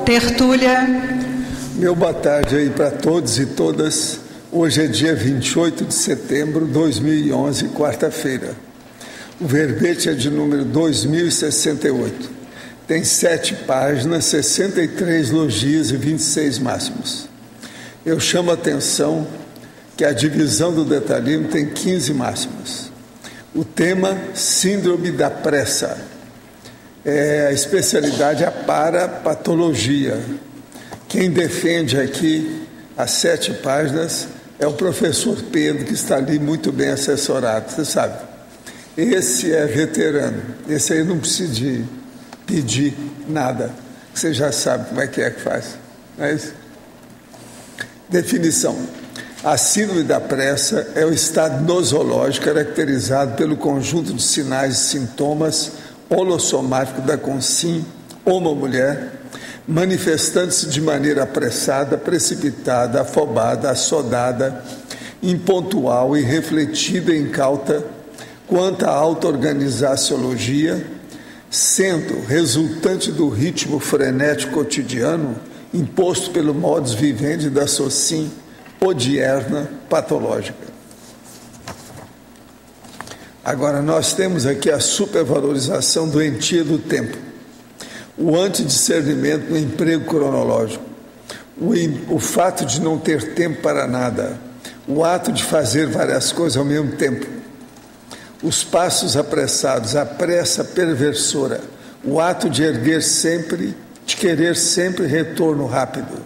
tertúlia. Meu boa tarde aí para todos e todas. Hoje é dia 28 de setembro de 2011, quarta-feira. O verbete é de número 2068. Tem 7 páginas, 63 logias e 26 máximos. Eu chamo a atenção que a divisão do detalhismo tem 15 máximas. O tema, síndrome da pressa. A especialidade é a parapatologia. Quem defende aqui as 7 páginas é o professor Pedro, que está ali muito bem assessorado, você sabe. Esse é veterano, esse aí não precisa de pedir nada, você já sabe como é que faz. Não é isso? Definição. A síndrome da pressa é o estado nosológico caracterizado pelo conjunto de sinais e sintomas holossomáticos da consim, homem-mulher, manifestando-se de maneira apressada, precipitada, afobada, assodada, impontual e refletida e incauta quanto à auto-organizaciologia, sendo resultante do ritmo frenético cotidiano imposto pelo modus vivendi da socin odierna patológica. Agora, nós temos aqui a supervalorização doentia do tempo, o antidiscernimento no emprego cronológico, o fato de não ter tempo para nada, o ato de fazer várias coisas ao mesmo tempo, os passos apressados, a pressa perversora, o ato de querer sempre retorno rápido,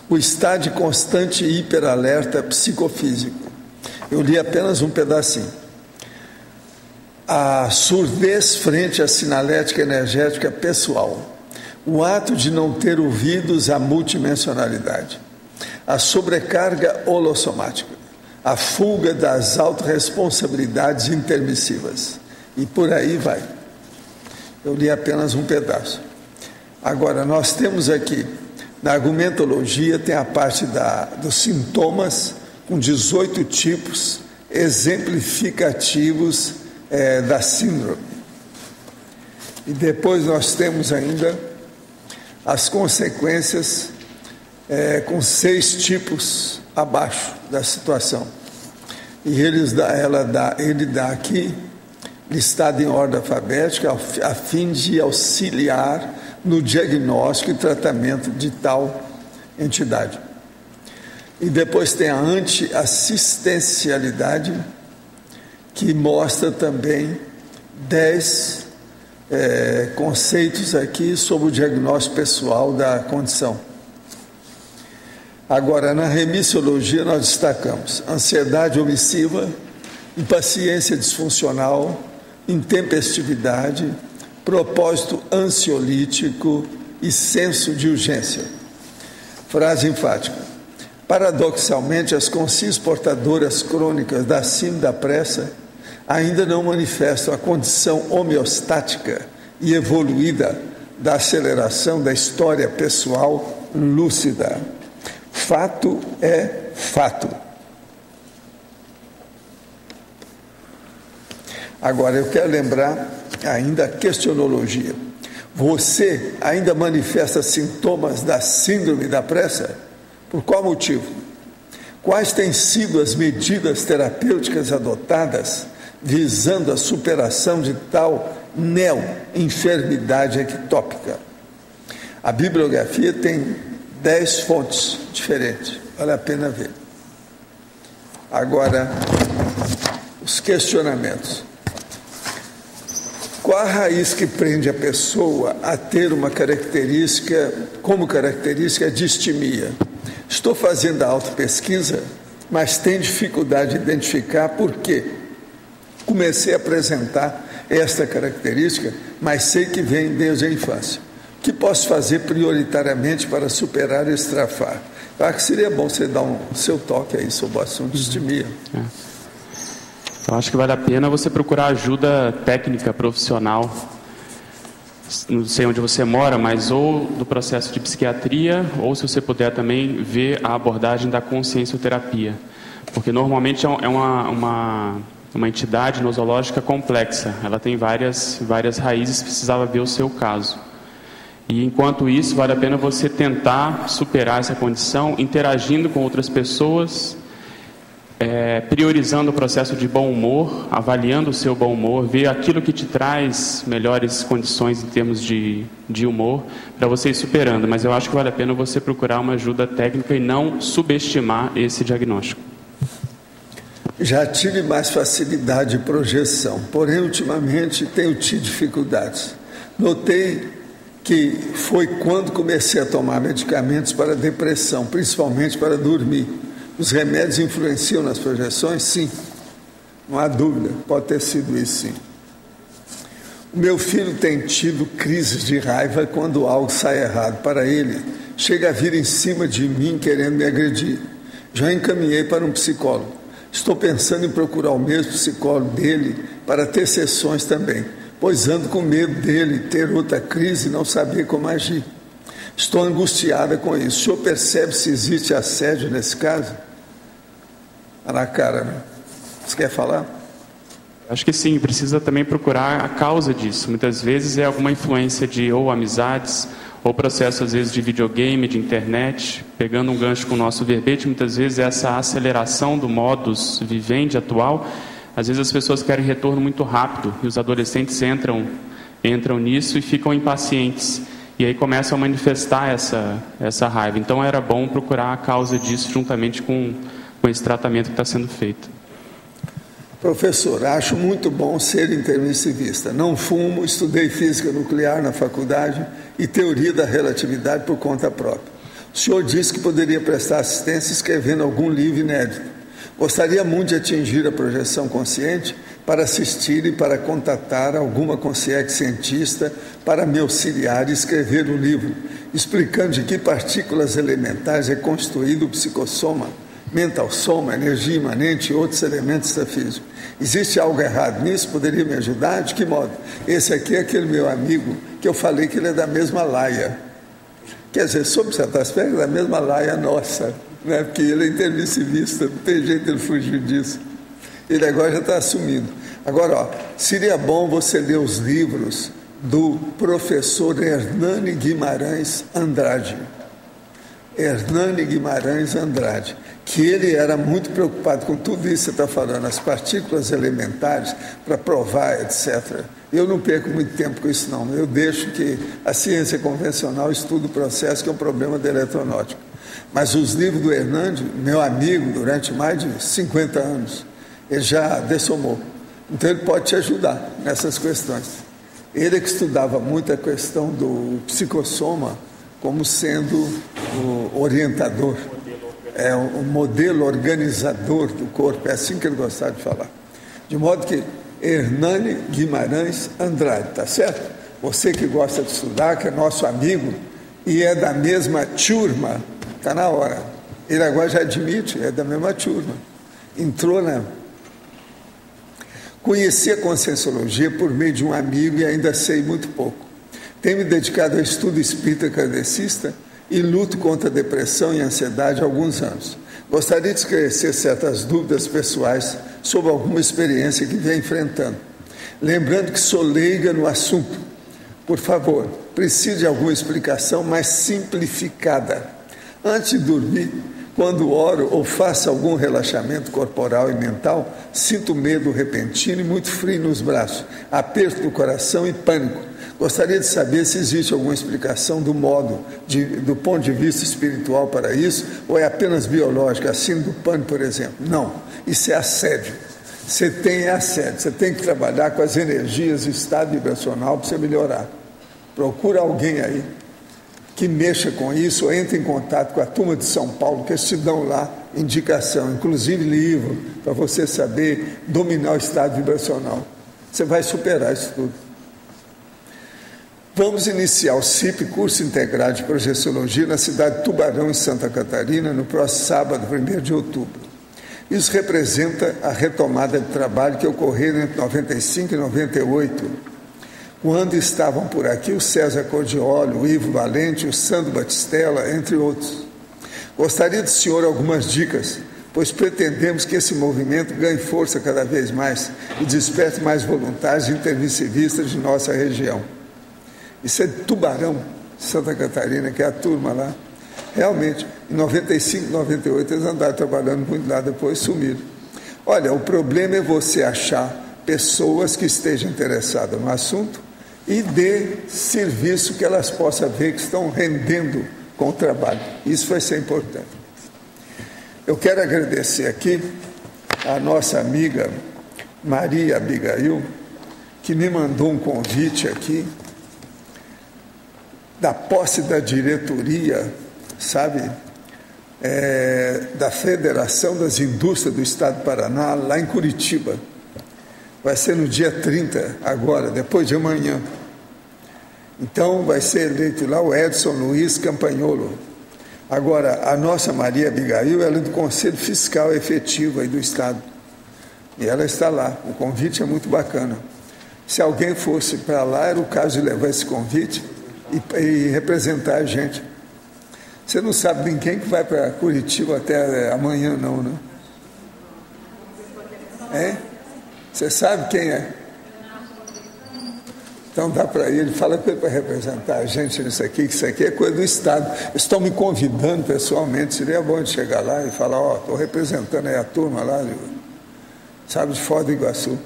o estado de constante hiperalerta psicofísico. Eu li apenas um pedacinho. A surdez frente à sinalética energética pessoal, o ato de não ter ouvidos à multidimensionalidade, a sobrecarga holossomática, a fuga das autorresponsabilidades intermissivas, e por aí vai. Eu li apenas um pedaço. Agora, nós temos aqui, na argumentologia, tem a parte dos sintomas, com 18 tipos exemplificativos da síndrome. E depois nós temos ainda as consequências com 6 tipos abaixo da situação. E ele dá aqui, listado em ordem alfabética, a fim de auxiliar no diagnóstico e tratamento de tal entidade. E depois tem a anti-assistencialidade, que mostra também 10 conceitos aqui sobre o diagnóstico pessoal da condição. Agora, na remissiologia, nós destacamos ansiedade omissiva, impaciência disfuncional, intempestividade, propósito ansiolítico e senso de urgência. Frase enfática. Paradoxalmente, as consciências portadoras crônicas da síndrome da pressa ainda não manifestam a condição homeostática e evoluída da aceleração da história pessoal lúcida. Fato é fato. Agora, eu quero lembrar ainda a questionologia. Você ainda manifesta sintomas da síndrome da pressa? Por qual motivo? Quais têm sido as medidas terapêuticas adotadas visando a superação de tal neo-enfermidade ectópica? A bibliografia tem 10 fontes diferentes, vale a pena ver. Agora, os questionamentos. Qual a raiz que prende a pessoa a ter uma característica, como característica, de distimia? Estou fazendo a autopesquisa, mas tenho dificuldade de identificar por quê. Comecei a apresentar esta característica, mas sei que vem desde a infância. O que posso fazer prioritariamente para superar e estrafar? Eu acho que seria bom você dar o seu toque aí sobre o assunto de distimia. Eu acho que vale a pena você procurar ajuda técnica, profissional. Não sei onde você mora, mas ou do processo de psiquiatria, ou se você puder também ver a abordagem da consciencioterapia. Porque normalmente é uma entidade nosológica complexa. Ela tem várias raízes, precisava ver o seu caso. E enquanto isso, vale a pena você tentar superar essa condição, interagindo com outras pessoas, priorizando o processo de bom humor, avaliando o seu bom humor, ver aquilo que te traz melhores condições em termos de humor, para você ir superando. Mas eu acho que vale a pena você procurar uma ajuda técnica e não subestimar esse diagnóstico. Já tive mais facilidade de projeção, porém, ultimamente, tenho tido dificuldades. Notei que foi quando comecei a tomar medicamentos para depressão, principalmente para dormir. Os remédios influenciam nas projeções? Sim, não há dúvida, pode ter sido isso, sim. O meu filho tem tido crises de raiva quando algo sai errado para ele. Chega a vir em cima de mim querendo me agredir. Já encaminhei para um psicólogo. Estou pensando em procurar o mesmo psicólogo dele para ter sessões também, pois ando com medo dele ter outra crise e não saber como agir. Estou angustiada com isso. O senhor percebe se existe assédio nesse caso? Está na cara, né? Você quer falar? Acho que sim, precisa também procurar a causa disso. Muitas vezes é alguma influência de ou amizades, ou processo às vezes de videogame, de internet. Pegando um gancho com o nosso verbete, muitas vezes essa aceleração do modus vivendi atual, às vezes as pessoas querem retorno muito rápido, e os adolescentes entram nisso e ficam impacientes. E aí começam a manifestar essa raiva. Então era bom procurar a causa disso juntamente com esse tratamento que está sendo feito. Professor, acho muito bom ser intermissivista. Não fumo, estudei física nuclear na faculdade e teoria da relatividade por conta própria. O senhor disse que poderia prestar assistência escrevendo algum livro inédito. Gostaria muito de atingir a projeção consciente para assistir e para contatar alguma consciência cientista para me auxiliar e escrever um livro, explicando de que partículas elementares é constituído o psicossoma, mental soma, energia imanente e outros elementos extrafísicos. Existe algo errado nisso? Poderia me ajudar? De que modo? Esse aqui é aquele meu amigo que eu falei que ele é da mesma laia. Quer dizer, sob certo aspecto, da mesma laia nossa, né? Porque ele é intermissivista, não tem jeito de ele fugir disso. Ele agora já está assumindo. Agora, seria bom você ler os livros do professor Hernani Guimarães Andrade. Hernani Guimarães Andrade, que ele era muito preocupado com tudo isso que você está falando, as partículas elementares, para provar, etc. Eu não perco muito tempo com isso, não. Eu deixo que a ciência convencional estude o processo, que é um problema da eletronáutica. Mas os livros do Hernani, meu amigo, durante mais de 50 anos, ele já dessomou. Então ele pode te ajudar nessas questões. Ele é que estudava muito a questão do psicossoma como sendo o orientador, o modelo organizador do corpo, é assim que ele gostava de falar. De modo que Hernani Guimarães Andrade, tá certo? Você que gosta de estudar, que é nosso amigo e é da mesma turma, está na hora. Ele agora já admite, é da mesma turma. Entrou na... Conheci a Conscienciologia por meio de um amigo e ainda sei muito pouco. Tenho me dedicado ao estudo espírita kardecista e luto contra a depressão e a ansiedade há alguns anos. Gostaria de esclarecer certas dúvidas pessoais sobre alguma experiência que venho enfrentando. Lembrando que sou leiga no assunto. Por favor, preciso de alguma explicação mais simplificada. Antes de dormir, quando oro ou faço algum relaxamento corporal e mental, sinto medo repentino e muito frio nos braços, aperto do coração e pânico. Gostaria de saber se existe alguma explicação do ponto de vista espiritual para isso, ou é apenas biológica, assim do pânico, por exemplo. Não, isso é assédio. Você tem assédio, você tem que trabalhar com as energias, o estado vibracional para você melhorar. Procura alguém aí que mexa com isso, ou entre em contato com a turma de São Paulo, que eles te dão lá indicação, inclusive livro, para você saber dominar o estado vibracional. Você vai superar isso tudo. Vamos iniciar o CIP, Curso Integrado de Projeciologia, na cidade de Tubarão, em Santa Catarina, no próximo sábado, 1º de outubro. Isso representa a retomada de trabalho que ocorreu entre 95 e 98, quando estavam por aqui o César Cordioli, o Ivo Valente, o Sandro Batistella, entre outros. Gostaria do senhor algumas dicas, pois pretendemos que esse movimento ganhe força cada vez mais e desperte mais voluntários intermissivistas de nossa região. Isso é de Tubarão, Santa Catarina, que é a turma lá. Realmente, em 95, 98, eles andaram trabalhando muito lá, depois sumiram. Olha, o problema é você achar pessoas que estejam interessadas no assunto e dê serviço que elas possam ver que estão rendendo com o trabalho. Isso vai ser importante. Eu quero agradecer aqui a nossa amiga Maria Abigail, que me mandou um convite aqui da posse da diretoria, sabe, da Federação das Indústrias do Estado do Paraná, lá em Curitiba. Vai ser no dia 30, agora, depois de amanhã. Então, vai ser eleito lá o Edson Luiz Campagnolo. Agora, a nossa Maria Abigail, ela é do Conselho Fiscal Efetivo aí do Estado. E ela está lá. O convite é muito bacana. Se alguém fosse para lá, era o caso de levar esse convite e representar a gente. Você não sabe ninguém que vai para Curitiba até amanhã, não, né? É? Você sabe quem é? Então dá para ele, fala com ele para representar a gente nisso aqui, que isso aqui é coisa do Estado. Eles estão me convidando pessoalmente, seria bom de chegar lá e falar, ó, estou representando aí a turma lá, sabe, de Foz do Iguaçu.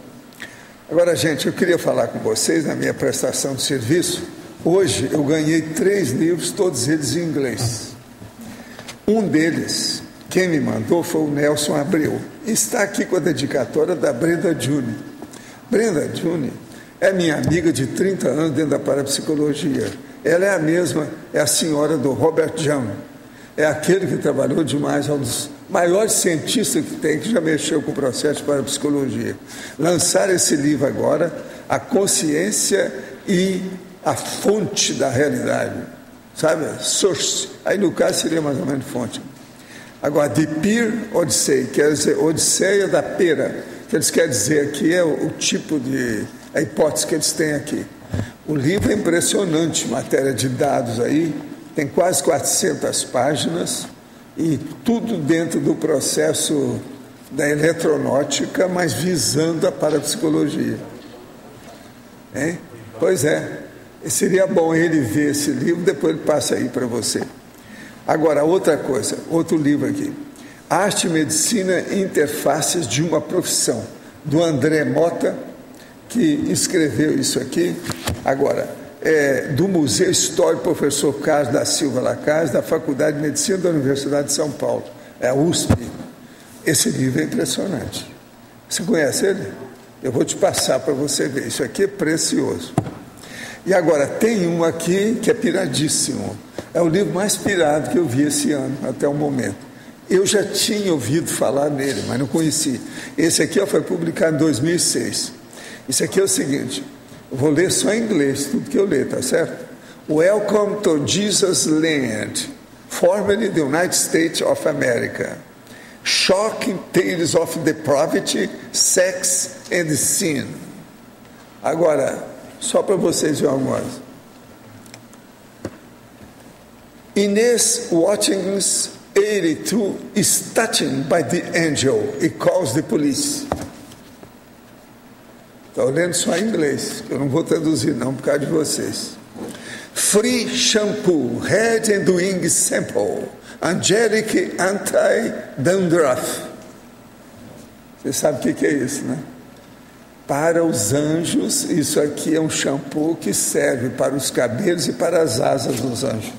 Agora, gente, eu queria falar com vocês na minha prestação de serviço. Hoje eu ganhei 3 livros, todos eles em inglês. Um deles, quem me mandou foi o Nelson Abreu. Está aqui com a dedicatória da Brenda Juni. Brenda Juni é minha amiga de 30 anos dentro da parapsicologia. Ela é a mesma, é a senhora do Robert Jung. É aquele que trabalhou demais, é um dos maiores cientistas que tem, que já mexeu com o processo de parapsicologia. Lançaram esse livro agora, A Consciência e a Fonte da Realidade. Sabe? Source. Aí no caso seria mais ou menos fonte. Agora, de Pir Odyssey, quer dizer, Odisseia da Pera, que eles querem dizer aqui é o tipo de, a hipótese que eles têm aqui. O livro é impressionante, matéria de dados aí, tem quase 400 páginas e tudo dentro do processo da eletronáutica, mas visando a parapsicologia. Hein? Pois é, seria bom ele ver esse livro, depois ele passa aí para você. Agora, outra coisa, outro livro aqui. Arte e Medicina, Interfaces de uma Profissão, do André Mota, que escreveu isso aqui. Agora, do Museu Histórico Professor Carlos da Silva Lacaz, da Faculdade de Medicina da Universidade de São Paulo, é a USP. Esse livro é impressionante. Você conhece ele? Eu vou te passar para você ver. Isso aqui é precioso. E agora, tem um aqui que é piradíssimo. É o livro mais pirado que eu vi esse ano, até o momento. Eu já tinha ouvido falar nele, mas não conhecia. Esse aqui foi publicado em 2006. Isso aqui é o seguinte, eu vou ler só em inglês, tudo que eu ler, tá certo? Welcome to Jesus' Land, formerly the United States of America. Shocking tales of depravity, sex and sin. Agora, só para vocês verem alguma coisa. Inês Watkins, 82, is touched by the angel. He calls the police. Estou lendo só em inglês, eu não vou traduzir não por causa de vocês. Free shampoo, head and wing sample, angelic anti-dandruff. Você sabe o que é isso, né? Para os anjos, isso aqui é um shampoo que serve para os cabelos e para as asas dos anjos.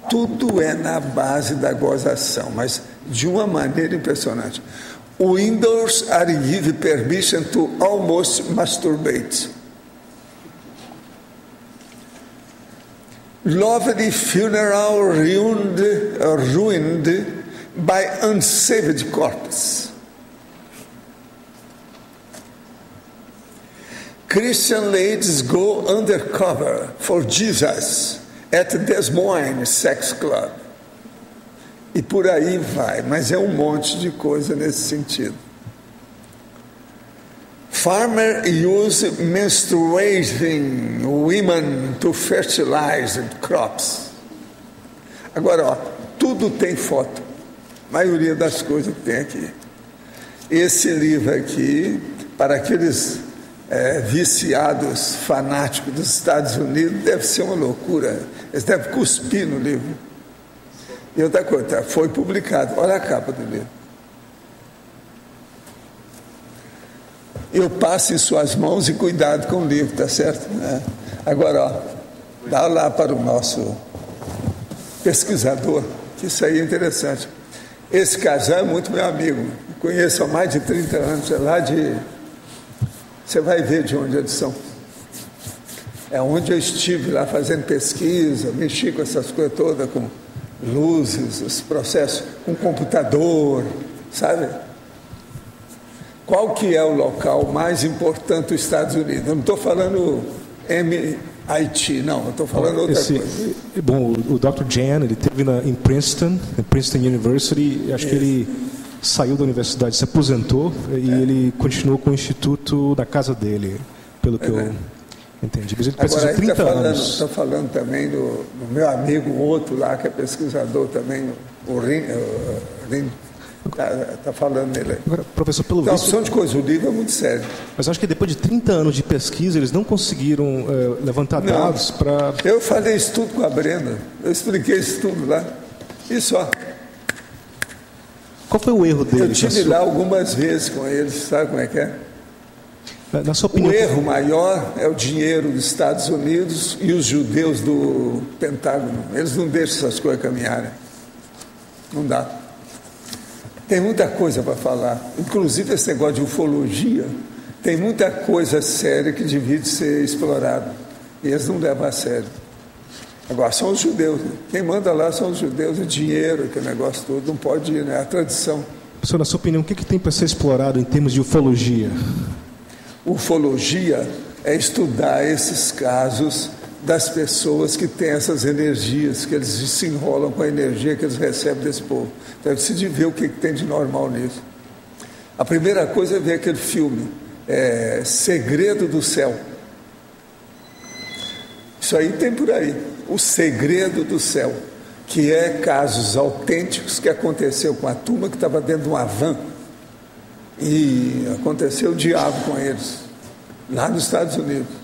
Tudo é na base da gozação, mas de uma maneira impressionante. Windows are given permission to almost masturbate. Lovely funeral ruined by unsaved corpse. Christian ladies go undercover for Jesus at Des Moines Sex Club. E por aí vai, mas é um monte de coisa nesse sentido. Farmer use menstruating women to fertilize crops. Agora, ó, tudo tem foto. A maioria das coisas que tem aqui. Esse livro aqui, para aqueles viciados, fanáticos dos Estados Unidos, deve ser uma loucura. Eles devem cuspir no livro. E outra coisa, foi publicado. Olha a capa do livro. Eu passo em suas mãos e cuidado com o livro, tá certo? Agora, ó, dá lá para o nosso pesquisador, que isso aí é interessante. Esse casal é muito meu amigo, conheço há mais de 30 anos, é lá de... Você vai ver de onde eles são. É onde eu estive lá fazendo pesquisa, mexi com essas coisas todas, com luzes, esse processo, com computador, sabe? Qual que é o local mais importante dos Estados Unidos? Eu não estou falando MIT, não, eu estou falando outra coisa. Bom, o Dr. Jan, ele esteve em Princeton University, acho que ele saiu da universidade, se aposentou e ele continuou com o instituto na casa dele, pelo que eu entendi. Mas ele precisa de 30 anos. Estou falando também do meu amigo, outro lá, que é pesquisador também, o Rin. Está falando nele aí. Agora, professor, pelo então, visto... a opção de coisa, o livro é muito sério. Mas acho que depois de 30 anos de pesquisa, eles não conseguiram levantar dados para... Eu falei isso tudo com a Brenda. Eu expliquei isso tudo lá. E só. Qual foi o erro deles? Eu estive lá algumas vezes com eles, sabe como é que é? Na sua opinião... O erro maior é o dinheiro dos Estados Unidos e os judeus do Pentágono. Eles não deixam essas coisas caminharem. Não dá. Tem muita coisa para falar, inclusive esse negócio de ufologia, tem muita coisa séria que devia ser explorada, e eles não levam a sério. Agora, são os judeus, né? Quem manda lá são os judeus, o dinheiro, aquele negócio todo, não pode ir, né? A tradição. Professor, na sua opinião, o que tem para ser explorado em termos de ufologia? Ufologia é estudar esses casos das pessoas que têm essas energias, que eles se enrolam com a energia que eles recebem desse povo. Então, precisa ver o que tem de normal nisso. A primeira coisa é ver aquele filme, Segredo do Céu. Isso aí tem por aí, o Segredo do Céu, que é casos autênticos que aconteceu com a turma que estava dentro de uma van e aconteceu o diabo com eles, lá nos Estados Unidos.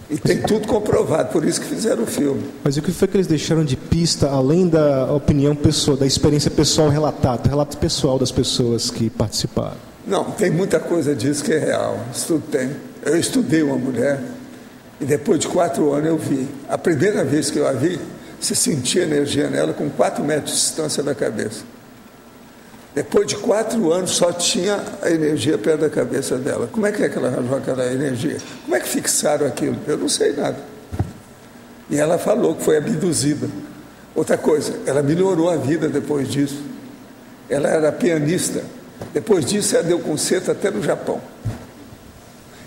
E tem tudo comprovado, por isso que fizeram o filme. Mas o que foi que eles deixaram de pista, além da opinião pessoal, da experiência pessoal relatada, relato pessoal das pessoas que participaram? Não, tem muita coisa disso que é real, isso tudo tem. Eu estudei uma mulher e depois de 4 anos eu vi. A primeira vez que eu a vi, se sentia energia nela com 4 metros de distância da cabeça. Depois de 4 anos só tinha a energia perto da cabeça dela. Como é que ela arranjou aquela energia? Como é que fixaram aquilo? Eu não sei nada. E ela falou que foi abduzida. Outra coisa, ela melhorou a vida depois disso. Ela era pianista. Depois disso ela deu concerto até no Japão.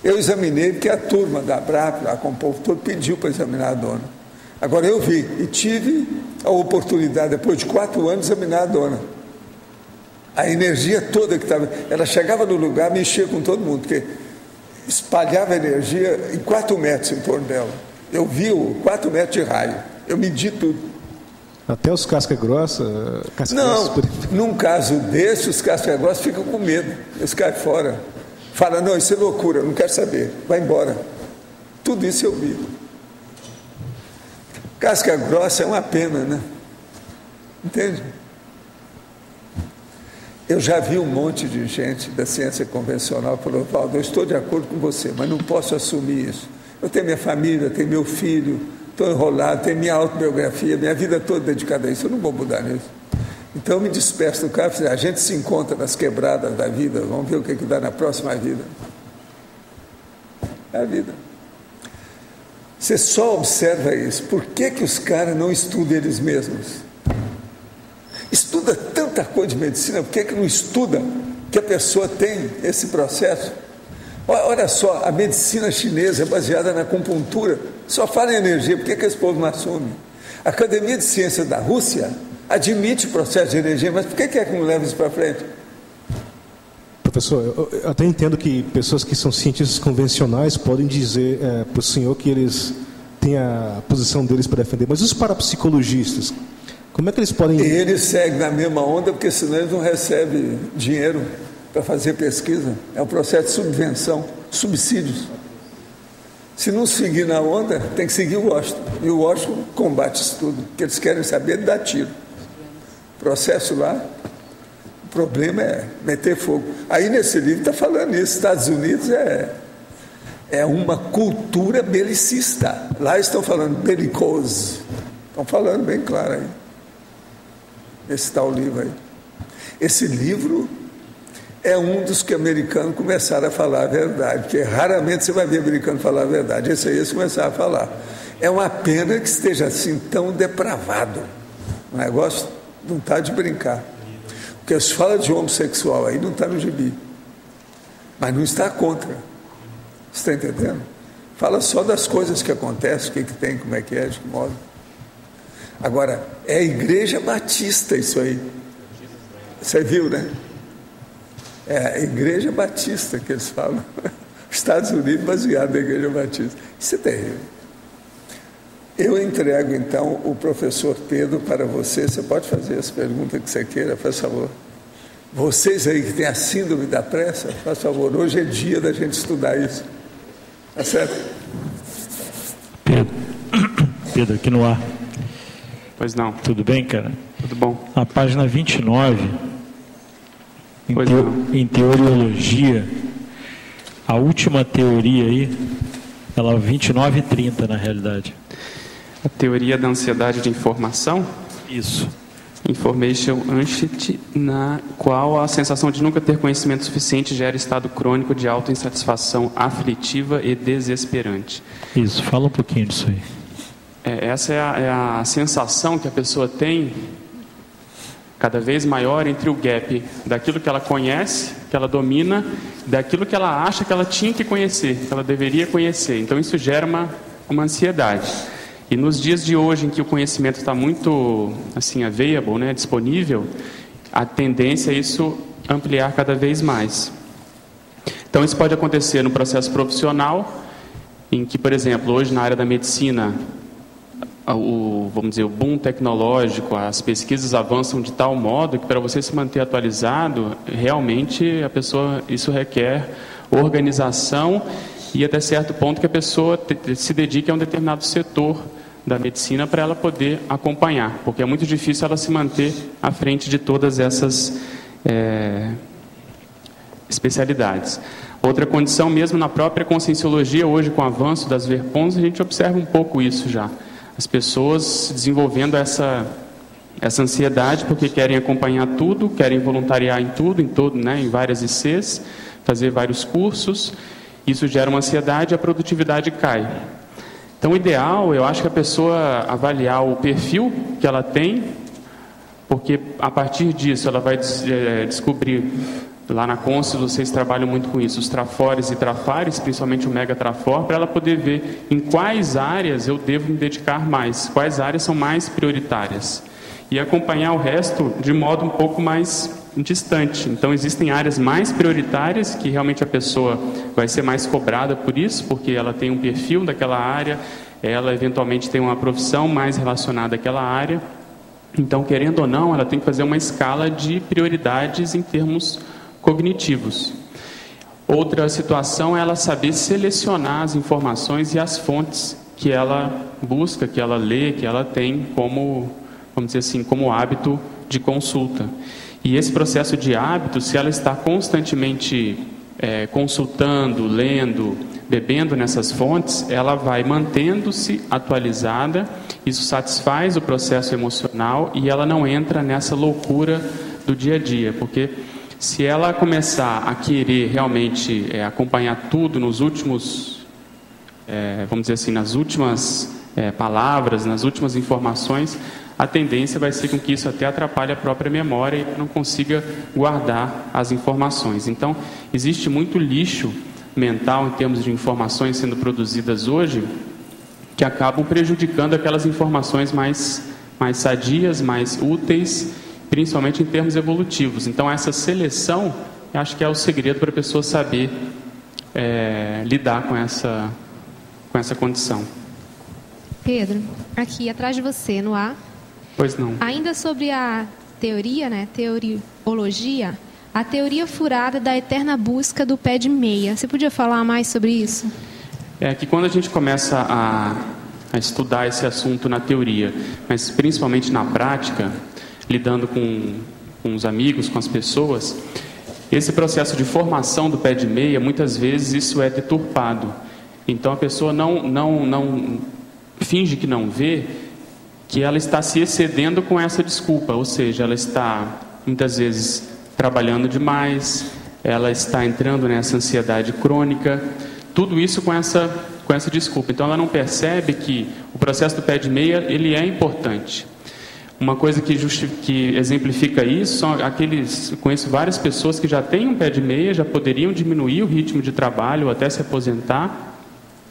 Eu examinei porque a turma da ABRAP, lá com o povo todo, pediu para examinar a dona. Agora eu vi e tive a oportunidade, depois de 4 anos, de examinar a dona. A energia toda que estava... Ela chegava no lugar, mexia com todo mundo, porque espalhava energia em 4 metros em torno dela. Eu vi 4 metros de raio. Eu medi tudo. Até os casca-grossa? Não, num caso desse, os casca-grossa ficam com medo. Eles caem fora. Falam, não, isso é loucura, não quero saber. Vai embora. Tudo isso eu vi. Casca-grossa é uma pena, né? Entende? Eu já vi um monte de gente da ciência convencional falou, Valdo, eu estou de acordo com você, mas não posso assumir isso. Eu tenho minha família, tenho meu filho, estou enrolado, tenho minha autobiografia, minha vida toda dedicada a isso, eu não vou mudar nisso. Então eu me despeço do cara, a gente se encontra nas quebradas da vida, vamos ver o que dá na próxima vida. É a vida. Você só observa isso. Por que os caras não estudam eles mesmos? Estuda tanta coisa de medicina, por que não estuda que a pessoa tem esse processo? Olha só, a medicina chinesa é baseada na acupuntura, só fala em energia, por que esse povo não assume? A Academia de Ciências da Rússia admite o processo de energia, mas por que não leva isso para frente? Professor, eu até entendo que pessoas que são cientistas convencionais podem dizer para o senhor que eles têm a posição deles para defender, mas os parapsicologistas, como é que eles podem... Eles seguem na mesma onda, porque senão eles não recebem dinheiro para fazer pesquisa. É um processo de subvenção. subsídios. Se não seguir na onda, tem que seguir o Washington. E o Washington combate isso tudo, porque eles querem saber de dar tiro. O processo lá, o problema é meter fogo. Aí nesse livro está falando isso, Estados Unidos é uma cultura belicista. Lá estão falando belicose. Estão falando bem claro aí. Esse tal livro aí. Esse livro é um dos que americanos começaram a falar a verdade, porque raramente você vai ver americano falar a verdade. Esse aí eles começaram a falar. É uma pena que esteja assim tão depravado. O negócio não está de brincar. Porque se fala de homossexual aí, não está no gibi. Mas não está contra. Você está entendendo? Fala só das coisas que acontecem, o que tem, como é que é, de que modo. Agora, é a Igreja Batista isso aí. Você viu, né? É a Igreja Batista que eles falam. Estados Unidos baseado na Igreja Batista. Isso é terrível. Eu entrego, então, o professor Pedro para você. Você pode fazer as perguntas que você queira, por favor. Vocês aí que têm a síndrome da pressa, por favor, hoje é dia da gente estudar isso. Tá certo? Pedro, aqui no ar. Pois não. Tudo bem, cara? Tudo bom. A página 29, em teoriologia, a última teoria aí, ela 29 e 30 na realidade. A teoria da ansiedade de informação? Isso. Information Anxiety, na qual a sensação de nunca ter conhecimento suficiente gera estado crônico de autoinsatisfação aflitiva e desesperante. Isso, fala um pouquinho disso aí. Essa é a sensação que a pessoa tem cada vez maior entre o gap daquilo que ela conhece, que ela domina, daquilo que ela acha que ela tinha que conhecer, que ela deveria conhecer. Então isso gera uma ansiedade. E nos dias de hoje, em que o conhecimento está muito assim, available, né, disponível, a tendência é isso ampliar cada vez mais. Então isso pode acontecer no processo profissional, em que, por exemplo, hoje na área da medicina, vamos dizer, o boom tecnológico, as pesquisas avançam de tal modo que para você se manter atualizado, realmente isso requer organização e até certo ponto que a pessoa se dedique a um determinado setor da medicina para ela poder acompanhar, porque é muito difícil ela se manter à frente de todas essas especialidades. Outra condição, mesmo na própria conscienciologia, hoje com o avanço das verpons, a gente observa um pouco isso já. As pessoas desenvolvendo essa ansiedade porque querem acompanhar tudo, querem voluntariar em tudo, né, em várias ICs, fazer vários cursos. Isso gera uma ansiedade e a produtividade cai. Então, o ideal, eu acho que a pessoa avaliar o perfil que ela tem, porque a partir disso ela vai descobrir, lá na Consul vocês trabalham muito com isso, os trafores e trafares, principalmente o mega trafor, para ela poder ver em quais áreas eu devo me dedicar mais, quais áreas são mais prioritárias. E acompanhar o resto de modo um pouco mais distante. Então existem áreas mais prioritárias que realmente a pessoa vai ser mais cobrada por isso, porque ela tem um perfil daquela área, ela eventualmente tem uma profissão mais relacionada àquela área. Então, querendo ou não, ela tem que fazer uma escala de prioridades em termos cognitivos. Outra situação é ela saber selecionar as informações e as fontes que ela busca, que ela lê, que ela tem como, vamos dizer assim, como hábito de consulta. E esse processo de hábito, se ela está constantemente consultando, lendo, bebendo nessas fontes, ela vai mantendo-se atualizada, isso satisfaz o processo emocional e ela não entra nessa loucura do dia a dia, porque se ela começar a querer realmente acompanhar tudo nos últimos, vamos dizer assim, nas últimas palavras, nas últimas informações, a tendência vai ser com que isso até atrapalhe a própria memória e não consiga guardar as informações. Então, existe muito lixo mental em termos de informações sendo produzidas hoje que acabam prejudicando aquelas informações mais sadias, mais úteis, principalmente em termos evolutivos. Então, essa seleção, eu acho que é o segredo para a pessoa saber lidar com essa condição. Pedro, aqui atrás de você, no ar. Pois não. Ainda sobre a teoria, né, teoriologia, a teoria furada da eterna busca do pé de meia. Você podia falar mais sobre isso? É que quando a gente começa a estudar esse assunto na teoria, mas principalmente na prática, lidando com os amigos, com as pessoas, esse processo de formação do pé de meia, muitas vezes isso é deturpado. Então a pessoa não finge que não vê que ela está se excedendo com essa desculpa, ou seja, ela está muitas vezes trabalhando demais, ela está entrando nessa ansiedade crônica, tudo isso com essa desculpa. Então ela não percebe que o processo do pé de meia ele é importante. Uma coisa que exemplifica isso são conheço várias pessoas que já têm um pé de meia, já poderiam diminuir o ritmo de trabalho ou até se aposentar,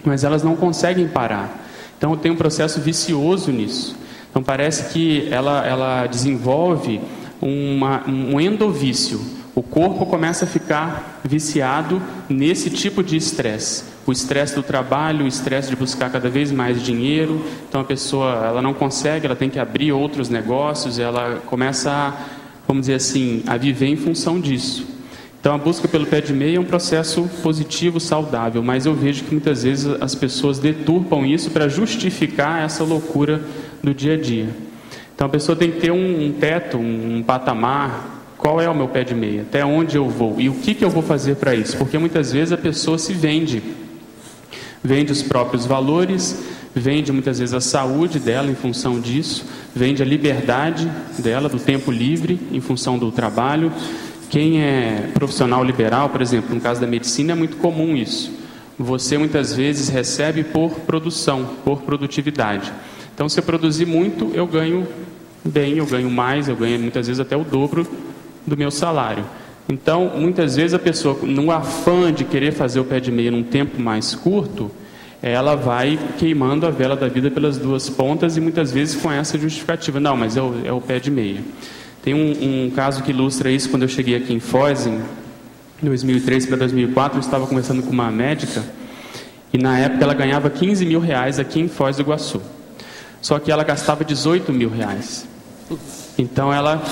mas elas não conseguem parar. Então tem um processo vicioso nisso. Então parece que ela desenvolve um endovício. O corpo começa a ficar viciado nesse tipo de estresse. O estresse do trabalho, o estresse de buscar cada vez mais dinheiro. Então a pessoa ela não consegue, ela tem que abrir outros negócios, ela começa vamos dizer assim, a viver em função disso. Então a busca pelo pé de meia é um processo positivo, saudável, mas eu vejo que muitas vezes as pessoas deturpam isso para justificar essa loucura do dia a dia. Então a pessoa tem que ter um teto, um patamar. Qual é o meu pé de meia? Até onde eu vou? E o que eu vou fazer para isso? Porque muitas vezes a pessoa se vende os próprios valores, vende muitas vezes a saúde dela em função disso, vende a liberdade dela, do tempo livre em função do trabalho. Quem é profissional liberal, por exemplo, no caso da medicina, é muito comum isso. Você muitas vezes recebe por produção, por produtividade. Então, se eu produzir muito, eu ganho bem, eu ganho mais, eu ganho muitas vezes até o dobro do meu salário. Então, muitas vezes a pessoa, no afã de querer fazer o pé de meia num tempo mais curto, ela vai queimando a vela da vida pelas duas pontas e muitas vezes com essa justificativa. Não, mas é o pé de meia. Tem um caso que ilustra isso. Quando eu cheguei aqui em Foz, em 2003 para 2004, eu estava conversando com uma médica e na época ela ganhava 15 mil reais aqui em Foz do Iguaçu. Só que ela gastava 18 mil reais. Então ela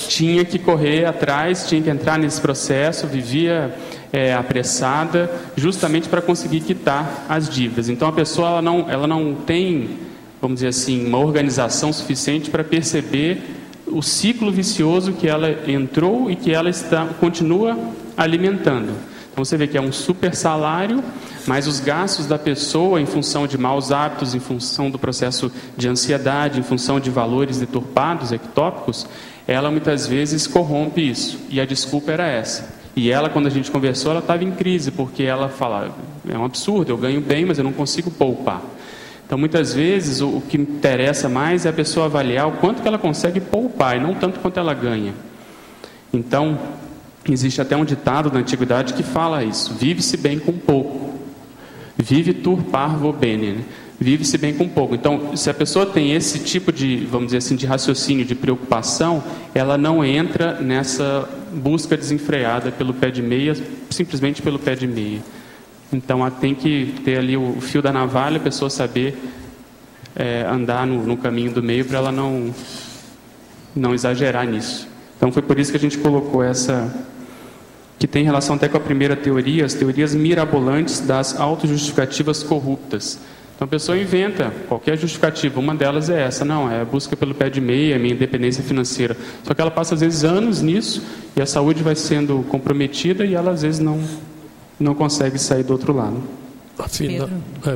tinha que correr atrás, tinha que entrar nesse processo, vivia apressada, justamente para conseguir quitar as dívidas. Então a pessoa ela não tem, vamos dizer assim, uma organização suficiente para perceber o ciclo vicioso que ela entrou e que ela continua alimentando. Então você vê que é um super salário, mas os gastos da pessoa em função de maus hábitos, em função do processo de ansiedade, em função de valores deturpados, ectópicos, ela muitas vezes corrompe isso. E a desculpa era essa. E ela, quando a gente conversou, ela estava em crise, porque ela fala, é um absurdo, eu ganho bem, mas eu não consigo poupar. Então muitas vezes o que interessa mais é a pessoa avaliar o quanto que ela consegue poupar, e não tanto quanto ela ganha. Então, existe até um ditado na antiguidade que fala isso: vive-se bem com pouco, vive tur parvo bene, né? Vive-se bem com pouco. Então, se a pessoa tem esse tipo de, vamos dizer assim, de raciocínio, de preocupação, ela não entra nessa busca desenfreada pelo pé de meia, simplesmente pelo pé de meia. Então, ela tem que ter ali o fio da navalha, a pessoa saber andar no caminho do meio para ela não exagerar nisso. Então, foi por isso que a gente colocou essa, que tem relação até com a primeira teoria, as teorias mirabolantes das autojustificativas corruptas. Então a pessoa inventa qualquer justificativa, uma delas é essa, não, é a busca pelo pé de meia, é minha independência financeira. Só que ela passa às vezes anos nisso e a saúde vai sendo comprometida e ela às vezes não consegue sair do outro lado.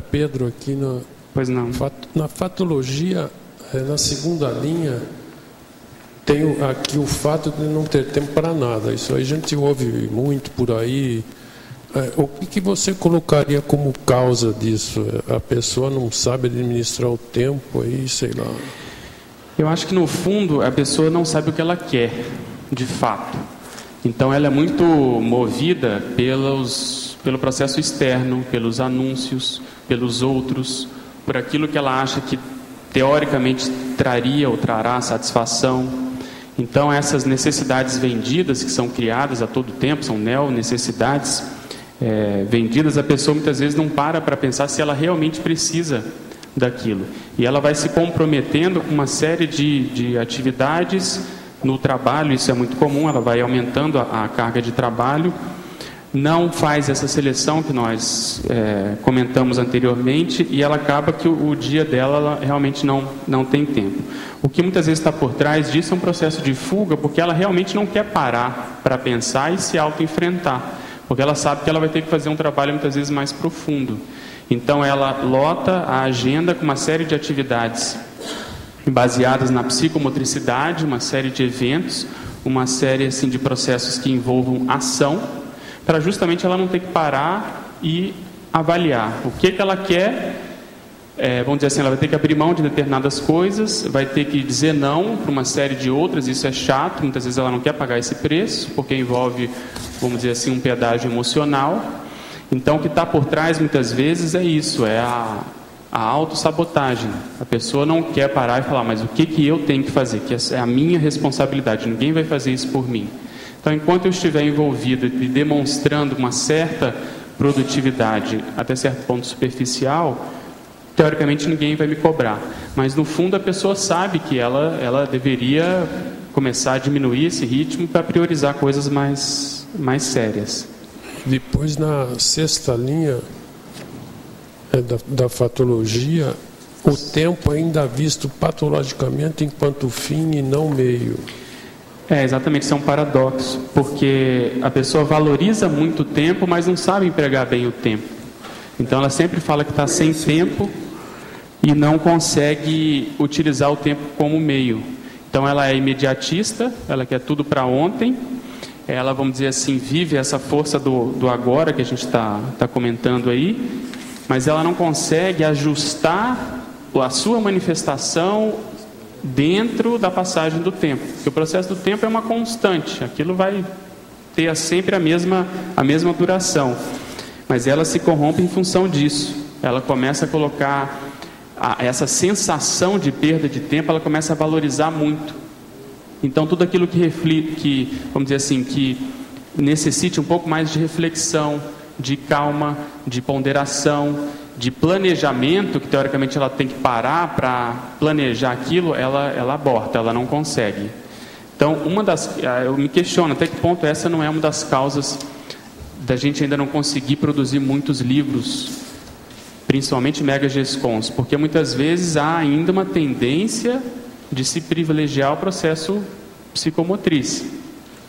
Pedro, aqui pois não. Na fatologia, na segunda linha, tem aqui o fato de não ter tempo para nada. Isso aí a gente ouve muito por aí. O que você colocaria como causa disso? A pessoa não sabe administrar o tempo aí, sei lá. Eu acho que no fundo a pessoa não sabe o que ela quer, de fato. Então ela é muito movida pelo processo externo, pelos anúncios, pelos outros, por aquilo que ela acha que teoricamente traria ou trará satisfação. Então essas necessidades vendidas que são criadas a todo tempo, são neo-necessidades vendidas, a pessoa muitas vezes não para pensar se ela realmente precisa daquilo. E ela vai se comprometendo com uma série de atividades, no trabalho, isso é muito comum, ela vai aumentando a carga de trabalho, não faz essa seleção que nós comentamos anteriormente, e ela acaba que o dia dela ela realmente não tem tempo. O que muitas vezes está por trás disso é um processo de fuga, porque ela realmente não quer parar para pensar e se auto-enfrentar, porque ela sabe que ela vai ter que fazer um trabalho muitas vezes mais profundo. Então ela lota a agenda com uma série de atividades baseadas na psicomotricidade, uma série de eventos, uma série assim, de processos que envolvam ação, para justamente ela não ter que parar e avaliar o que ela quer. Vamos dizer assim, ela vai ter que abrir mão de determinadas coisas, vai ter que dizer não para uma série de outras, isso é chato, muitas vezes ela não quer pagar esse preço, porque envolve, vamos dizer assim, um pedágio emocional. Então o que está por trás muitas vezes é isso, é a autossabotagem. A pessoa não quer parar e falar, mas o que eu tenho que fazer? Que é a minha responsabilidade, ninguém vai fazer isso por mim. Então, enquanto eu estiver envolvido e demonstrando uma certa produtividade, até certo ponto superficial, teoricamente ninguém vai me cobrar. Mas, no fundo, a pessoa sabe que ela deveria começar a diminuir esse ritmo para priorizar coisas mais sérias. Depois, na 6ª linha da fatologia, o tempo ainda visto patologicamente enquanto fim e não meio. Exatamente, isso é um paradoxo, porque a pessoa valoriza muito o tempo, mas não sabe empregar bem o tempo. Então ela sempre fala que está sem tempo e não consegue utilizar o tempo como meio. Então ela é imediatista, ela quer tudo para ontem, ela, vamos dizer assim, vive essa força do agora que a gente está comentando aí, mas ela não consegue ajustar a sua manifestação dentro da passagem do tempo, porque o processo do tempo é uma constante, aquilo vai ter sempre a mesma duração, mas ela se corrompe em função disso. Ela começa a colocar essa sensação de perda de tempo, ela começa a valorizar muito. Então tudo aquilo que vamos dizer assim, que necessite um pouco mais de reflexão, de calma, de ponderação, de planejamento, que teoricamente ela tem que parar para planejar aquilo, ela aborta, ela não consegue. Então, eu me questiono até que ponto essa não é uma das causas da gente ainda não conseguir produzir muitos livros, principalmente megagescons, porque muitas vezes há ainda uma tendência de se privilegiar o processo psicomotriz.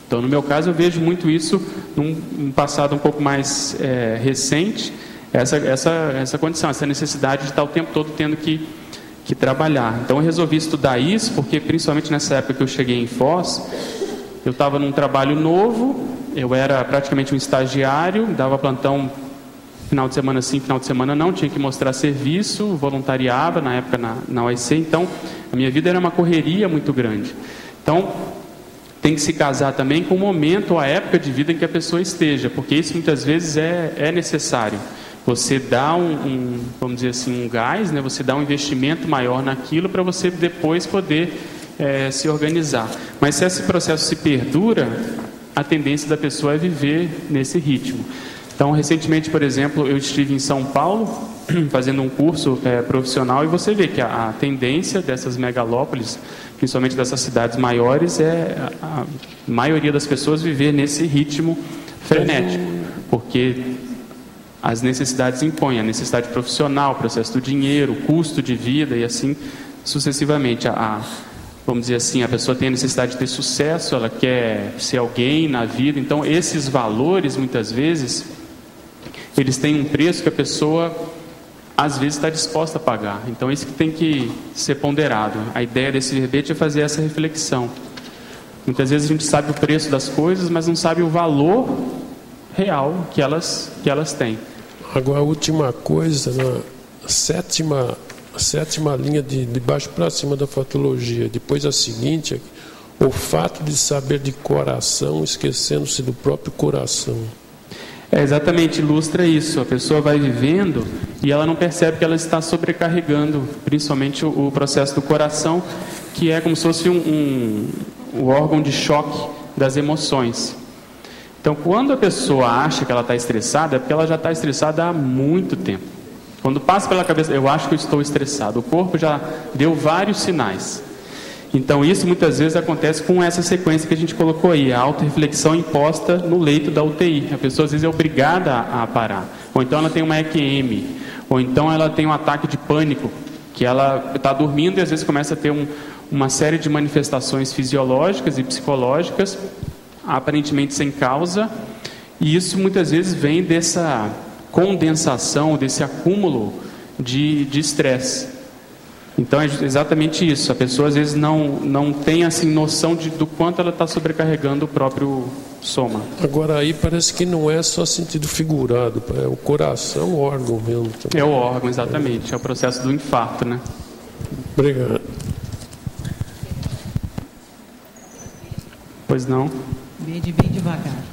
Então, no meu caso, eu vejo muito isso num passado um pouco mais recente, essa condição, essa necessidade de estar o tempo todo tendo que trabalhar. Então, eu resolvi estudar isso, porque principalmente nessa época que eu cheguei em Foz, eu estava num trabalho novo, eu era praticamente um estagiário, dava plantão final de semana sim, final de semana não, tinha que mostrar serviço, voluntariava na época na OIC, então a minha vida era uma correria muito grande. Então, tem que se casar também com o momento ou a época de vida em que a pessoa esteja, porque isso muitas vezes é necessário. Você dá vamos dizer assim, um gás, né? Você dá um investimento maior naquilo para você depois poder se organizar. Mas se esse processo se perdura, a tendência da pessoa é viver nesse ritmo. Então, recentemente, por exemplo, eu estive em São Paulo fazendo um curso profissional, e você vê que a tendência dessas megalópolis, principalmente dessas cidades maiores, é a maioria das pessoas viver nesse ritmo frenético, porque as necessidades impõem, a necessidade profissional, o processo do dinheiro, o custo de vida e assim sucessivamente. Vamos dizer assim, a pessoa tem a necessidade de ter sucesso, ela quer ser alguém na vida, então esses valores, muitas vezes, eles têm um preço que a pessoa, às vezes, está disposta a pagar. Então, isso que tem que ser ponderado. A ideia desse verbete é fazer essa reflexão. Muitas vezes a gente sabe o preço das coisas, mas não sabe o valor real que elas têm. Agora, a última coisa, na sétima linha de baixo para cima da fatologia, depois a seguinte, o fato de saber de coração, esquecendo-se do próprio coração. Exatamente, ilustra isso. A pessoa vai vivendo e ela não percebe que ela está sobrecarregando, principalmente o processo do coração, que é como se fosse o órgão de choque das emoções. Então, quando a pessoa acha que ela está estressada, é porque ela já está estressada há muito tempo. Quando passa pela cabeça, eu acho que eu estou estressado, o corpo já deu vários sinais. Então, isso muitas vezes acontece com essa sequência que a gente colocou aí, a autorreflexão imposta no leito da UTI. A pessoa, às vezes, é obrigada a parar. Ou então ela tem uma EQM, ou então ela tem um ataque de pânico, que ela está dormindo e, às vezes, começa a ter uma série de manifestações fisiológicas e psicológicas, aparentemente sem causa, e isso, muitas vezes, vem dessa condensação, desse acúmulo de estresse. Então é exatamente isso, a pessoa às vezes não tem assim noção do quanto ela está sobrecarregando o próprio soma. Agora aí parece que não é só sentido figurado, é o coração, o órgão mesmo. Também. É o órgão, exatamente, é o processo do infarto, né? Obrigado. Pois não? Bem devagar.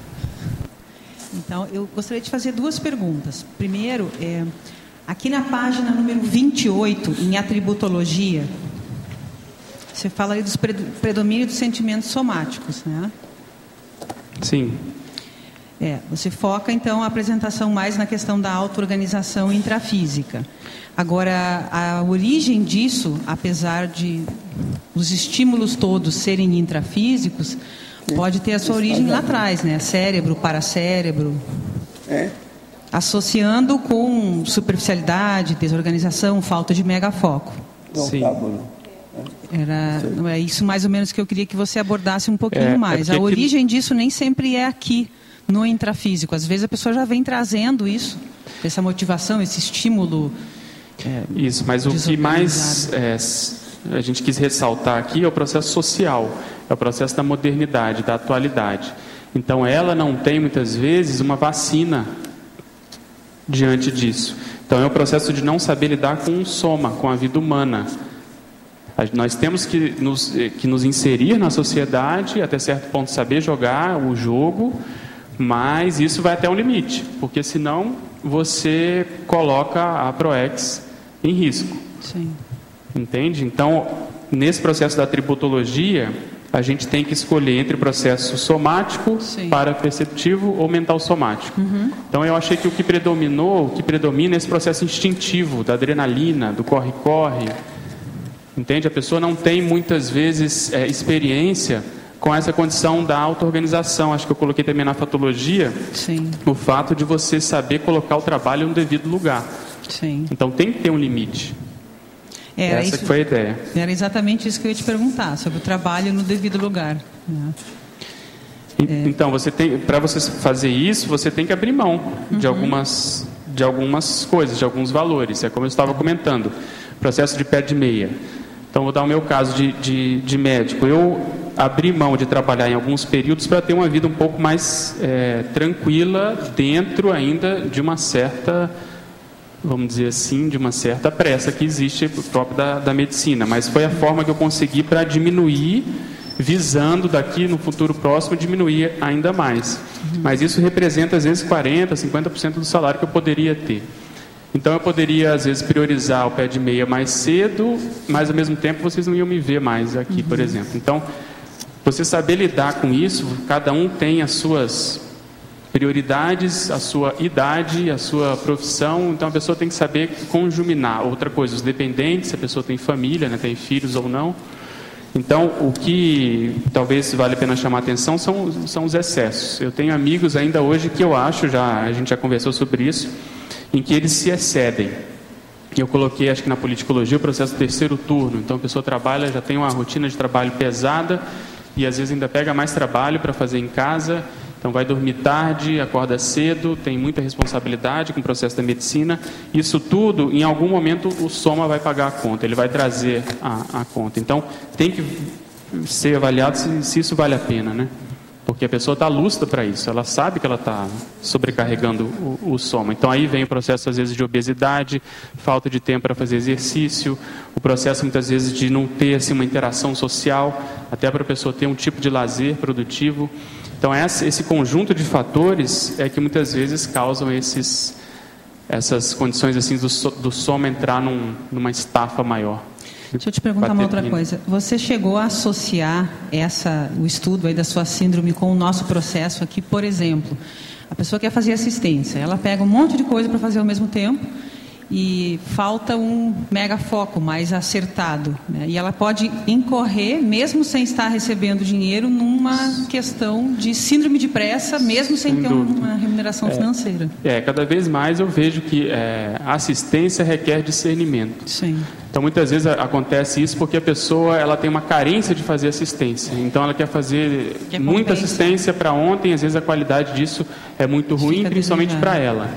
Então, eu gostaria de fazer 2 perguntas. Primeiro, aqui na página número 28, em atributologia, você fala aí dos predomínio dos sentimentos somáticos, né? Sim. Você foca, então, a apresentação mais na questão da auto-organização intrafísica. Agora, a origem disso, apesar de os estímulos todos serem intrafísicos, pode ter a sua origem lá atrás, né? Cérebro, paracérebro. Associando com superficialidade, desorganização, falta de megafoco. Sim. É isso mais ou menos que eu queria que você abordasse um pouquinho mais. A origem disso nem sempre é aqui, no intrafísico. Às vezes a pessoa já vem trazendo isso, essa motivação, esse estímulo. Isso, mas o que mais a gente quis ressaltar aqui é o processo social, é o processo da modernidade, da atualidade. Então ela não tem muitas vezes uma vacina diante disso. Então é o processo de não saber lidar com o soma, com a vida humana. Nós temos que nos inserir na sociedade, até certo ponto saber jogar o jogo, mas isso vai até um limite, porque senão você coloca a PROEX em risco. Sim. Entende? Então, nesse processo da tributologia, a gente tem que escolher entre o processo somático, paraperceptivo ou mental somático. Então eu achei que o que predomina é esse processo instintivo, da adrenalina, do corre-corre. Entende? A pessoa não tem muitas vezes experiência com essa condição da auto-organização. Acho que eu coloquei também na fatologia o fato de você saber colocar o trabalho no devido lugar. Sim. Então tem que ter um limite. Essa que foi a ideia. Era exatamente isso que eu ia te perguntar, sobre o trabalho no devido lugar. Então, para você fazer isso, você tem que abrir mão de algumas coisas, de alguns valores. É como eu estava comentando, processo de pé de meia. Então, vou dar o meu caso de médico. Eu abri mão de trabalhar em alguns períodos para ter uma vida um pouco mais tranquila, dentro ainda de uma certa... vamos dizer assim, de uma certa pressa que existe própria da medicina, mas foi a forma que eu consegui para diminuir, visando daqui no futuro próximo diminuir ainda mais. Mas isso representa às vezes 40%, 50% do salário que eu poderia ter. Então eu poderia às vezes priorizar o pé de meia mais cedo, mas ao mesmo tempo vocês não iam me ver mais aqui, por exemplo. Então, você saber lidar com isso, cada um tem as suas prioridades, a sua idade, a sua profissão. Então a pessoa tem que saber conjuminar. Outra coisa, os dependentes, se a pessoa tem família, né, tem filhos ou não. Então o que talvez vale a pena chamar a atenção são os excessos. Eu tenho amigos ainda hoje que eu acho, a gente já conversou sobre isso, em que eles se excedem. Eu coloquei, acho que na politicologia, o processo do terceiro turno. Então a pessoa trabalha, já tem uma rotina de trabalho pesada e às vezes ainda pega mais trabalho para fazer em casa. Então vai dormir tarde, acorda cedo, tem muita responsabilidade com o processo da medicina. Isso tudo, em algum momento, o soma vai pagar a conta, ele vai trazer a conta. Então tem que ser avaliado se isso vale a pena, né? Porque a pessoa está lúcida para isso, ela sabe que ela está sobrecarregando o soma. Então aí vem o processo, às vezes, de obesidade, falta de tempo para fazer exercício, o processo, muitas vezes, de não ter assim, uma interação social, até para a pessoa ter um tipo de lazer produtivo. Então, esse conjunto de fatores é que muitas vezes causam essas condições assim, do soma entrar numa estafa maior. Deixa eu te perguntar uma outra coisa. Você chegou a associar o estudo aí da sua síndrome com o nosso processo aqui, por exemplo, a pessoa quer fazer assistência, ela pega um monte de coisa para fazer ao mesmo tempo e falta um megafoco mais acertado, né? E ela pode incorrer, mesmo sem estar recebendo dinheiro, numa questão de síndrome de pressa, mesmo sem ter uma remuneração financeira. Cada vez mais eu vejo que a assistência requer discernimento. Sim. Então, muitas vezes acontece isso porque a pessoa ela tem uma carência de fazer assistência. Então, ela quer fazer muita assistência para ontem, às vezes a qualidade disso é muito ruim, principalmente para ela.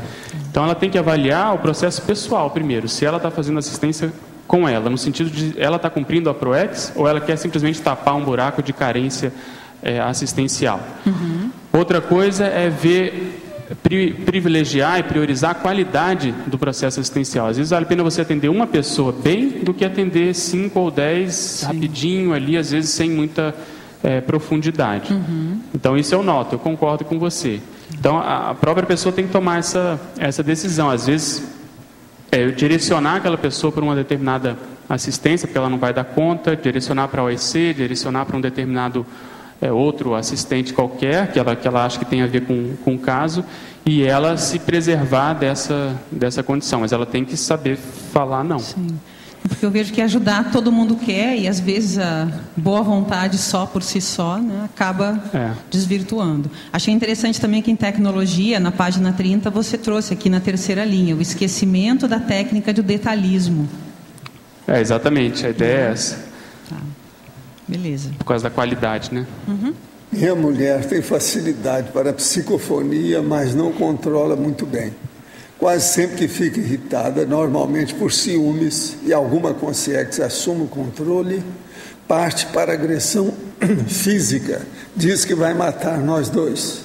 Então, ela tem que avaliar o processo pessoal primeiro, se ela está fazendo assistência com ela, no sentido de ela está cumprindo a PROEX ou ela quer simplesmente tapar um buraco de carência assistencial. Outra coisa é privilegiar e priorizar a qualidade do processo assistencial. Às vezes vale a pena você atender uma pessoa bem do que atender 5 ou 10 rapidinho ali, às vezes sem muita profundidade. Então isso eu noto, eu concordo com você. Então a própria pessoa tem que tomar essa decisão. Às vezes eu direcionar aquela pessoa para uma determinada assistência, porque ela não vai dar conta, direcionar para a OEC, direcionar para um determinado outro assistente qualquer, que ela acha que tem a ver com o caso, e ela se preservar dessa condição. Mas ela tem que saber falar não. Sim. Porque eu vejo que ajudar todo mundo quer, e às vezes a boa vontade só por si só, né, acaba desvirtuando. Achei interessante também que em tecnologia, na página 30, você trouxe aqui na terceira linha, o esquecimento da técnica do detalhismo. Exatamente, a ideia é essa. Tá. Beleza. Por causa da qualidade, né? Minha mulher tem facilidade para psicofonia, mas não controla muito bem. Quase sempre que fica irritada, normalmente por ciúmes e alguma consciência assume o controle, parte para agressão física, diz que vai matar nós dois.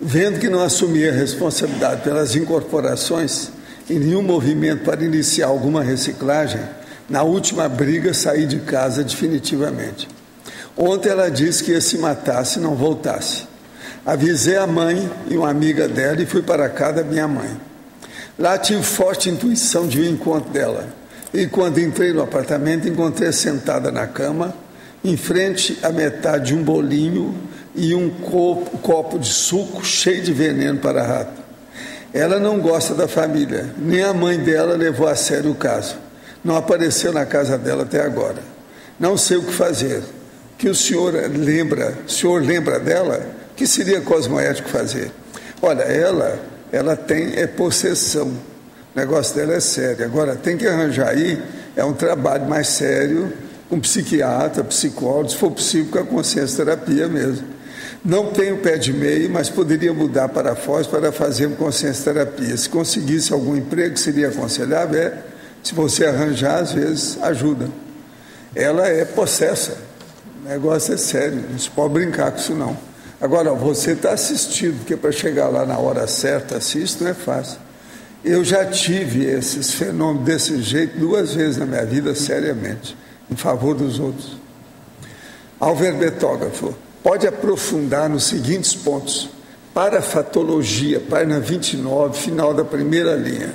Vendo que não assumia a responsabilidade pelas incorporações e nenhum movimento para iniciar alguma reciclagem, na última briga saí de casa definitivamente. Ontem ela disse que ia se matar se não voltasse. Avisei a mãe e uma amiga dela e fui para a casa da minha mãe. Lá tive forte intuição de um encontro dela. E quando entrei no apartamento, encontrei sentada na cama, em frente à metade de um bolinho e um copo de suco cheio de veneno para rato. Ela não gosta da família, nem a mãe dela levou a sério o caso. Não apareceu na casa dela até agora. Não sei o que fazer. Que o senhor lembra dela? O que seria cosmoético fazer? Olha, ela tem possessão. O negócio dela é sério. Agora, tem que arranjar aí, um trabalho mais sério, com psiquiatra, psicólogo, se for possível, com a consciência terapia mesmo. Não tenho pé de meia, mas poderia mudar para Foz para fazer consciência terapia. Se conseguisse algum emprego, seria aconselhável. Se você arranjar, às vezes, ajuda. Ela é possessa. O negócio é sério, não se pode brincar com isso não. Agora, você está assistindo, porque para chegar lá na hora certa, assiste, não é fácil. Eu já tive esses fenômenos desse jeito 2 vezes na minha vida, seriamente, em favor dos outros. Alverbetógrafo, pode aprofundar nos seguintes pontos. Parafatologia, página 29, final da primeira linha.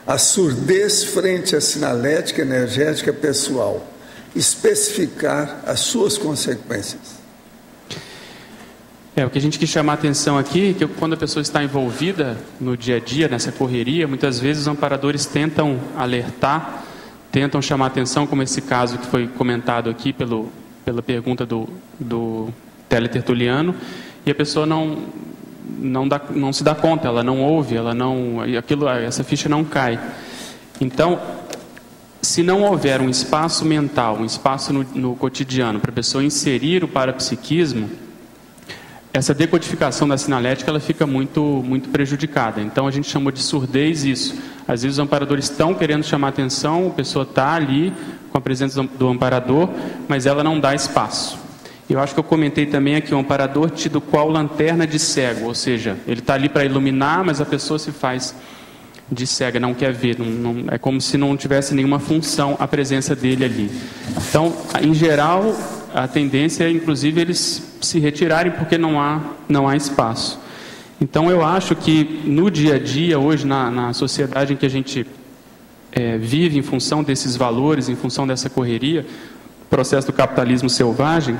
A surdez frente à sinalética energética pessoal. Especificar as suas consequências. O que a gente quis chamar a atenção aqui é que quando a pessoa está envolvida no dia a dia, nessa correria, muitas vezes os amparadores tentam alertar, tentam chamar a atenção, como esse caso que foi comentado aqui pela pergunta do teletertuliano, e a pessoa não se dá conta, ela não ouve, essa ficha não cai. Então, se não houver um espaço mental, um espaço no cotidiano para a pessoa inserir o parapsiquismo, essa decodificação da sinalética ela fica muito, muito prejudicada. Então a gente chamou de surdez isso. Às vezes os amparadores estão querendo chamar atenção, a pessoa está ali com a presença do amparador, mas ela não dá espaço. Eu acho que eu comentei também aqui, o amparador tido qual lanterna de cego, ou seja, ele está ali para iluminar, mas a pessoa se faz de cega, não quer ver, é como se não tivesse nenhuma função a presença dele ali. Então, em geral, a tendência é, inclusive, eles se retirarem porque não há espaço. Então, eu acho que no dia a dia, hoje, na sociedade em que a gente vive em função desses valores, em função dessa correria, processo do capitalismo selvagem,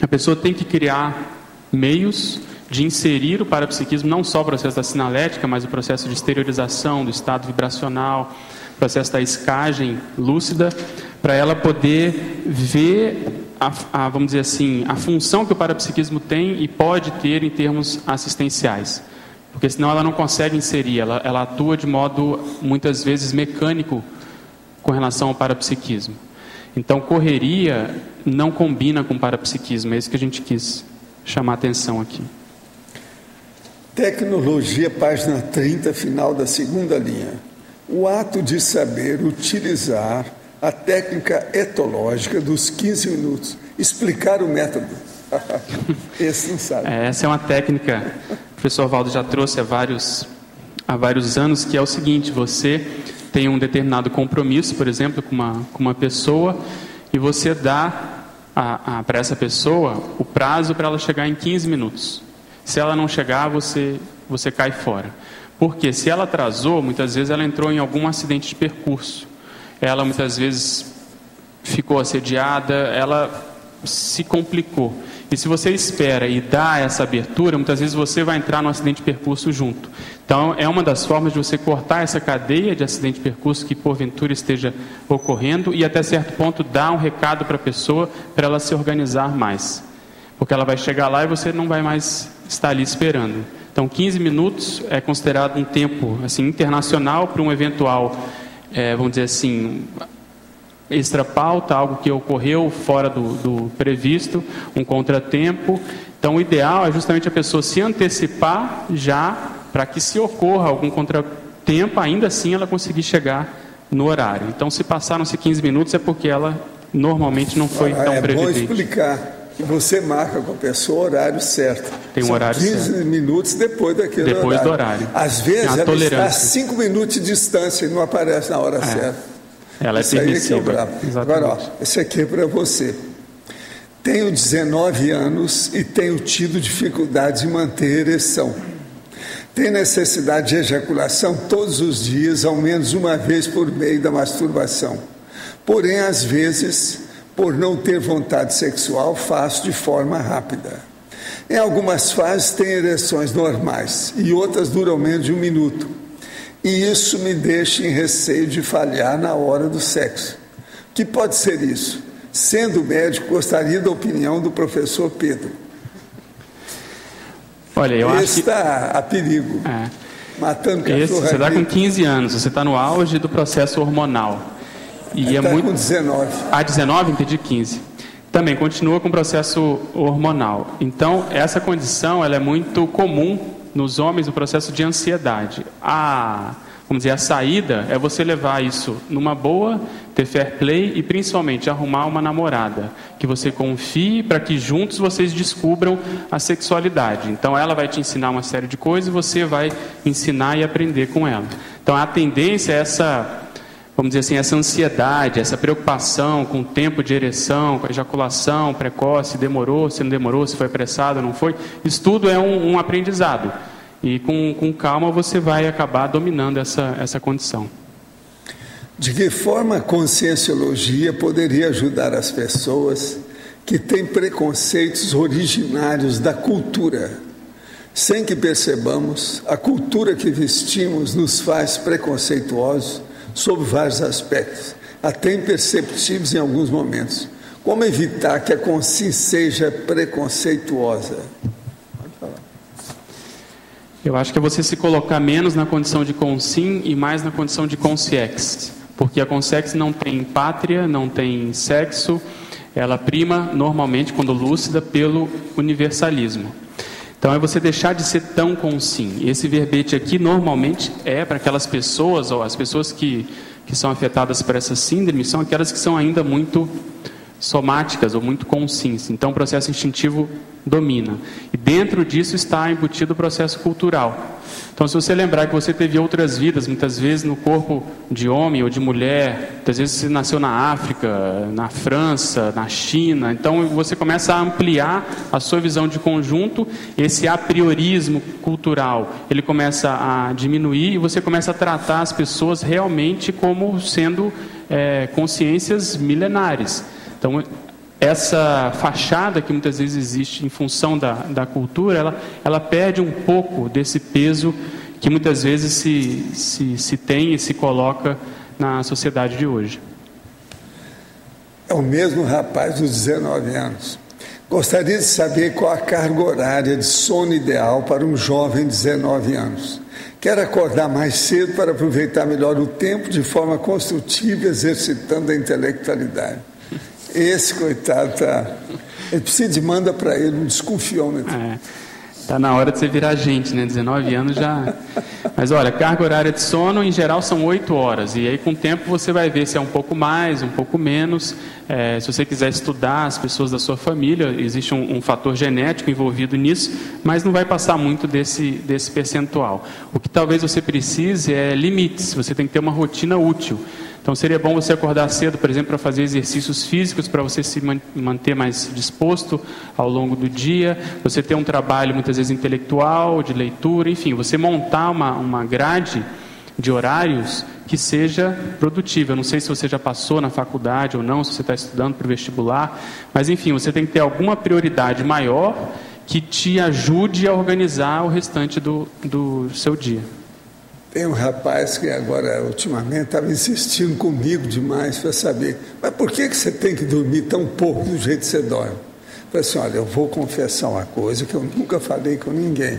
a pessoa tem que criar meios de inserir o parapsiquismo, não só o processo da sinalética, mas o processo de exteriorização do estado vibracional, o processo da escagem lúcida, para ela poder ver, vamos dizer assim, a função que o parapsiquismo tem e pode ter em termos assistenciais. Porque senão ela não consegue inserir, ela atua de modo, muitas vezes, mecânico com relação ao parapsiquismo. Então, correria não combina com parapsiquismo, é isso que a gente quis chamar a atenção aqui. Tecnologia, página 30, final da segunda linha. O ato de saber utilizar a técnica etológica dos 15 minutos. Explicar o método. Esse não sabe. Essa é uma técnica, o professor Valdo já trouxe há vários anos, que é o seguinte: você tem um determinado compromisso, por exemplo, com uma pessoa, e você dá para essa pessoa o prazo para ela chegar em 15 minutos. Se ela não chegar, você cai fora. Porque se ela atrasou, muitas vezes ela entrou em algum acidente de percurso. Ela muitas vezes ficou assediada, ela se complicou. E se você espera e dá essa abertura, muitas vezes você vai entrar no acidente de percurso junto. Então, é uma das formas de você cortar essa cadeia de acidente de percurso que porventura esteja ocorrendo e até certo ponto dar um recado para a pessoa para ela se organizar mais. Porque ela vai chegar lá e você não vai mais estar ali esperando. Então, 15 minutos é considerado um tempo assim, internacional para um eventual, vamos dizer assim, extra-pauta, algo que ocorreu fora do previsto, um contratempo. Então, o ideal é justamente a pessoa se antecipar já, para que se ocorra algum contratempo, ainda assim ela conseguir chegar no horário. Então, se passaram-se 15 minutos, é porque ela normalmente não foi tão previdente. É bom explicar que você marca com a pessoa o horário certo. Tem um horário certo. 15 minutos depois daquele horário. Depois do horário. Às vezes ela está a 5 minutos de distância e não aparece na hora certa. Ela é permissiva. Agora, ó, esse aqui é para você. Tenho 19 anos e tenho tido dificuldade em manter ereção. Tenho necessidade de ejaculação todos os dias, ao menos uma vez por meio da masturbação. Porém, às vezes, por não ter vontade sexual, faço de forma rápida. Em algumas fases tenho ereções normais e outras duram menos de 1 minuto. E isso me deixa em receio de falhar na hora do sexo. O que pode ser isso? Sendo médico, gostaria da opinião do professor Pedro. Olha, eu acho que está a perigo. Matando cachorro. Você está com 15 anos, você está no auge do processo hormonal. E está com 19. 19? Entendi, 15. Também continua com o processo hormonal. Então, essa condição ela é muito comum nos homens, o processo de ansiedade. Vamos dizer, a saída é você levar isso numa boa, ter fair play e principalmente arrumar uma namorada que você confie para que juntos vocês descubram a sexualidade. Então ela vai te ensinar uma série de coisas e você vai ensinar e aprender com ela. Então a tendência é essa, vamos dizer assim, essa ansiedade, essa preocupação com o tempo de ereção, com a ejaculação precoce, demorou, se não demorou, se foi apressado, não foi. Isso tudo é um aprendizado. E com calma você vai acabar dominando essa condição. De que forma a conscienciologia poderia ajudar as pessoas que têm preconceitos originários da cultura? Sem que percebamos, a cultura que vestimos nos faz preconceituosos sob vários aspectos, até imperceptíveis em alguns momentos. Como evitar que a consciência seja preconceituosa? Eu acho que é você se colocar menos na condição de consim e mais na condição de consciex. Porque a consciex não tem pátria, não tem sexo, ela prima normalmente, quando lúcida, pelo universalismo. Então é você deixar de ser tão consim. E esse verbete aqui normalmente é para aquelas pessoas, ou as pessoas que são afetadas por essa síndrome, são aquelas que são ainda muito somáticas ou muito consins. Então o processo instintivo domina. E dentro disso está embutido o processo cultural. Então, se você lembrar que você teve outras vidas, muitas vezes no corpo de homem ou de mulher, muitas vezes você nasceu na África, na França, na China, então você começa a ampliar a sua visão de conjunto, esse apriorismo cultural, ele começa a diminuir e você começa a tratar as pessoas realmente como sendo consciências milenares. Então, essa fachada que muitas vezes existe em função da cultura, ela perde um pouco desse peso que muitas vezes se tem e se coloca na sociedade de hoje. É o mesmo rapaz dos 19 anos. Gostaria de saber qual a carga horária de sono ideal para um jovem de 19 anos. Quero acordar mais cedo para aproveitar melhor o tempo de forma construtiva, exercitando a intelectualidade. Esse coitado ele precisa de manda para ele um desconfiômetro. Está na hora de você virar gente, né? 19 anos já... Mas olha, carga horária de sono em geral são 8 horas. E aí com o tempo você vai ver se é um pouco mais, um pouco menos. Se você quiser estudar as pessoas da sua família, existe um fator genético envolvido nisso, mas não vai passar muito desse percentual. O que talvez você precise é limites, você tem que ter uma rotina útil. Então seria bom você acordar cedo, por exemplo, para fazer exercícios físicos, para você se manter mais disposto ao longo do dia, você ter um trabalho muitas vezes intelectual, de leitura, enfim, você montar uma grade de horários que seja produtiva. Eu não sei se você já passou na faculdade ou não, se você está estudando para o vestibular, mas enfim, você tem que ter alguma prioridade maior que te ajude a organizar o restante do seu dia. Tem um rapaz que agora, ultimamente, estava insistindo comigo demais para saber, mas por que você tem que dormir tão pouco do jeito que você dorme? Eu falei assim, olha, eu vou confessar uma coisa que eu nunca falei com ninguém.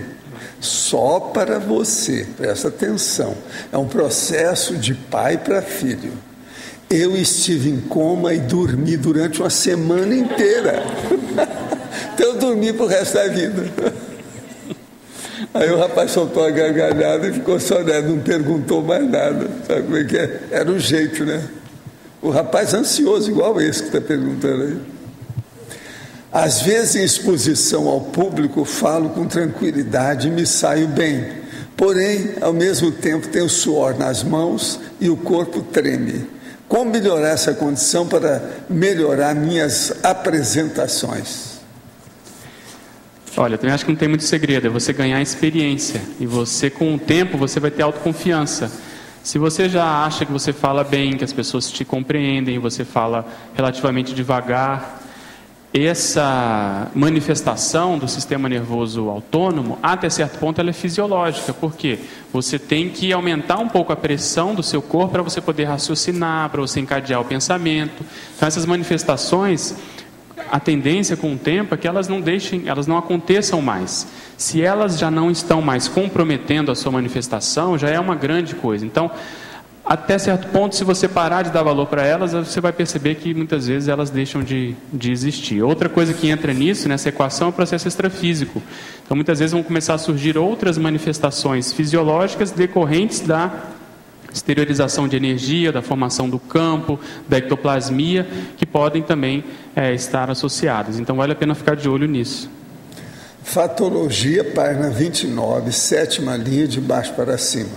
Só para você, presta atenção, é um processo de pai para filho. Eu estive em coma e dormi durante uma semana inteira. Então eu dormi para o resto da vida. Aí o rapaz soltou a gargalhada e ficou só nada, não perguntou mais nada. Sabe como é que é? Era o jeito, né? O rapaz ansioso, igual esse que está perguntando aí. Às vezes, em exposição ao público, falo com tranquilidade e me saio bem. Porém, ao mesmo tempo, tenho suor nas mãos e o corpo treme. Como melhorar essa condição para melhorar minhas apresentações? Olha, eu também acho que não tem muito segredo, é você ganhar experiência. E você, com o tempo, você vai ter autoconfiança. Se você já acha que você fala bem, que as pessoas te compreendem, você fala relativamente devagar, essa manifestação do sistema nervoso autônomo, até certo ponto, ela é fisiológica. Por quê? Você tem que aumentar um pouco a pressão do seu corpo para você poder raciocinar, para você encadear o pensamento. Então, essas manifestações... A tendência com o tempo é que elas não aconteçam mais. Se elas já não estão mais comprometendo a sua manifestação, já é uma grande coisa. Então, até certo ponto, se você parar de dar valor para elas, você vai perceber que muitas vezes elas deixam de existir. Outra coisa que entra nisso, nessa equação, é o processo extrafísico. Então, muitas vezes vão começar a surgir outras manifestações fisiológicas decorrentes da exteriorização de energia, da formação do campo, da ectoplasmia, que podem também estar associadas. Então, vale a pena ficar de olho nisso. Fatologia, página 29, 7ª linha de baixo para cima.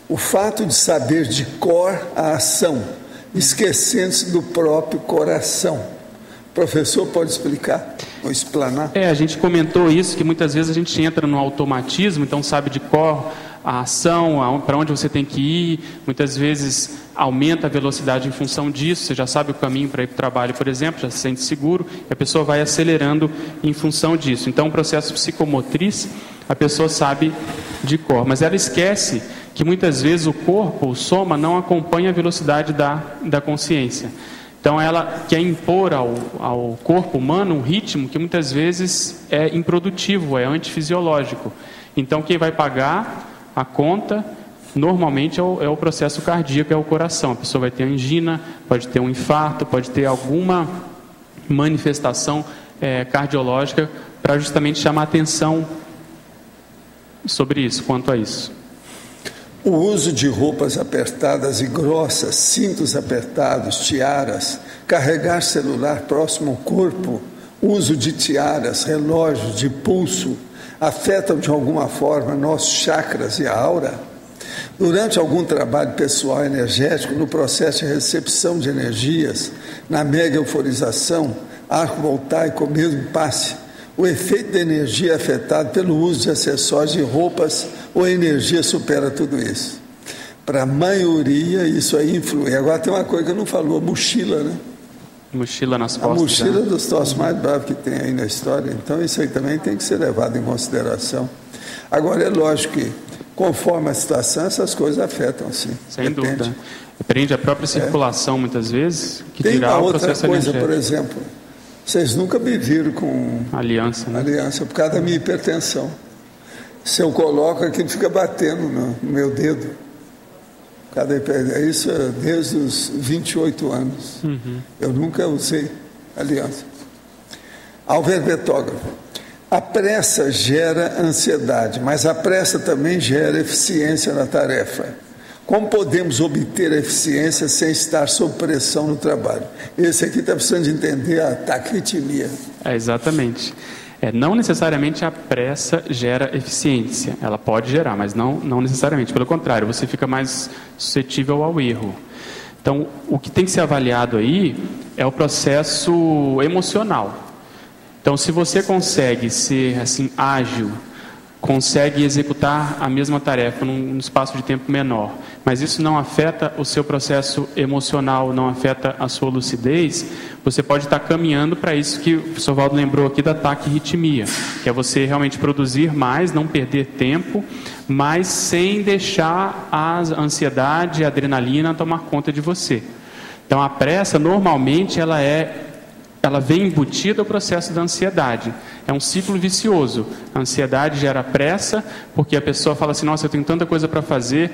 O fato de saber de cor a ação, esquecendo-se do próprio coração. O professor pode explicar ou explanar? A gente comentou isso, que muitas vezes a gente entra no automatismo, então sabe de cor a ação, para onde você tem que ir, muitas vezes aumenta a velocidade em função disso, você já sabe o caminho para ir para o trabalho, por exemplo, já se sente seguro, e a pessoa vai acelerando em função disso. Então, o processo psicomotriz, a pessoa sabe de cor, mas ela esquece que muitas vezes o corpo, o soma, não acompanha a velocidade da consciência. Então, ela quer impor ao corpo humano um ritmo que muitas vezes é improdutivo, é antifisiológico. Então, quem vai pagar a conta, normalmente, é o processo cardíaco, é o coração. A pessoa vai ter angina, pode ter um infarto, pode ter alguma manifestação cardiológica para justamente chamar atenção sobre isso, quanto a isso. O uso de roupas apertadas e grossas, cintos apertados, tiaras, carregar celular próximo ao corpo, uso de tiaras, relógios de pulso, afetam de alguma forma nossos chakras e a aura? Durante algum trabalho pessoal energético, no processo de recepção de energias, na mega euforização, arco voltaico ou mesmo passe, o efeito da energia é afetado pelo uso de acessórios e roupas ou a energia supera tudo isso? Para a maioria, isso aí influi. Agora tem uma coisa que eu não falou, a mochila, né? Mochila nas A costas. mochila dos troços mais bravos que tem aí na história. Então, isso aí também tem que ser levado em consideração. Agora, é lógico que, conforme a situação, essas coisas afetam, sim. Sem dúvida. Prende a própria circulação, muitas vezes, que Tem dirá uma o outra processo coisa, energético. por exemplo, vocês nunca me viram com Aliança, né? aliança por causa da minha hipertensão. Se eu coloco, aquilo fica batendo no meu dedo. Isso é desde os 28 anos. Eu nunca usei aliança. Ao verbetógrafo. A pressa gera ansiedade, mas a pressa também gera eficiência na tarefa. Como podemos obter a eficiência sem estar sob pressão no trabalho? Esse aqui está precisando de entender a taquirritmia. Exatamente. Não necessariamente a pressa gera eficiência. Ela pode gerar, mas não necessariamente. Pelo contrário, você fica mais suscetível ao erro. Então, o que tem que ser avaliado aí é o processo emocional. Então, se você consegue ser assim ágil, consegue executar a mesma tarefa num espaço de tempo menor, mas isso não afeta o seu processo emocional, não afeta a sua lucidez, você pode estar caminhando para isso que o professor Valdo lembrou aqui da taquirritmia, que é você realmente produzir mais, não perder tempo, mas sem deixar a ansiedade, a adrenalina tomar conta de você. Então, a pressa, normalmente, ela vem embutida ao processo da ansiedade. É um ciclo vicioso. A ansiedade gera pressa, porque a pessoa fala assim, nossa, eu tenho tanta coisa para fazer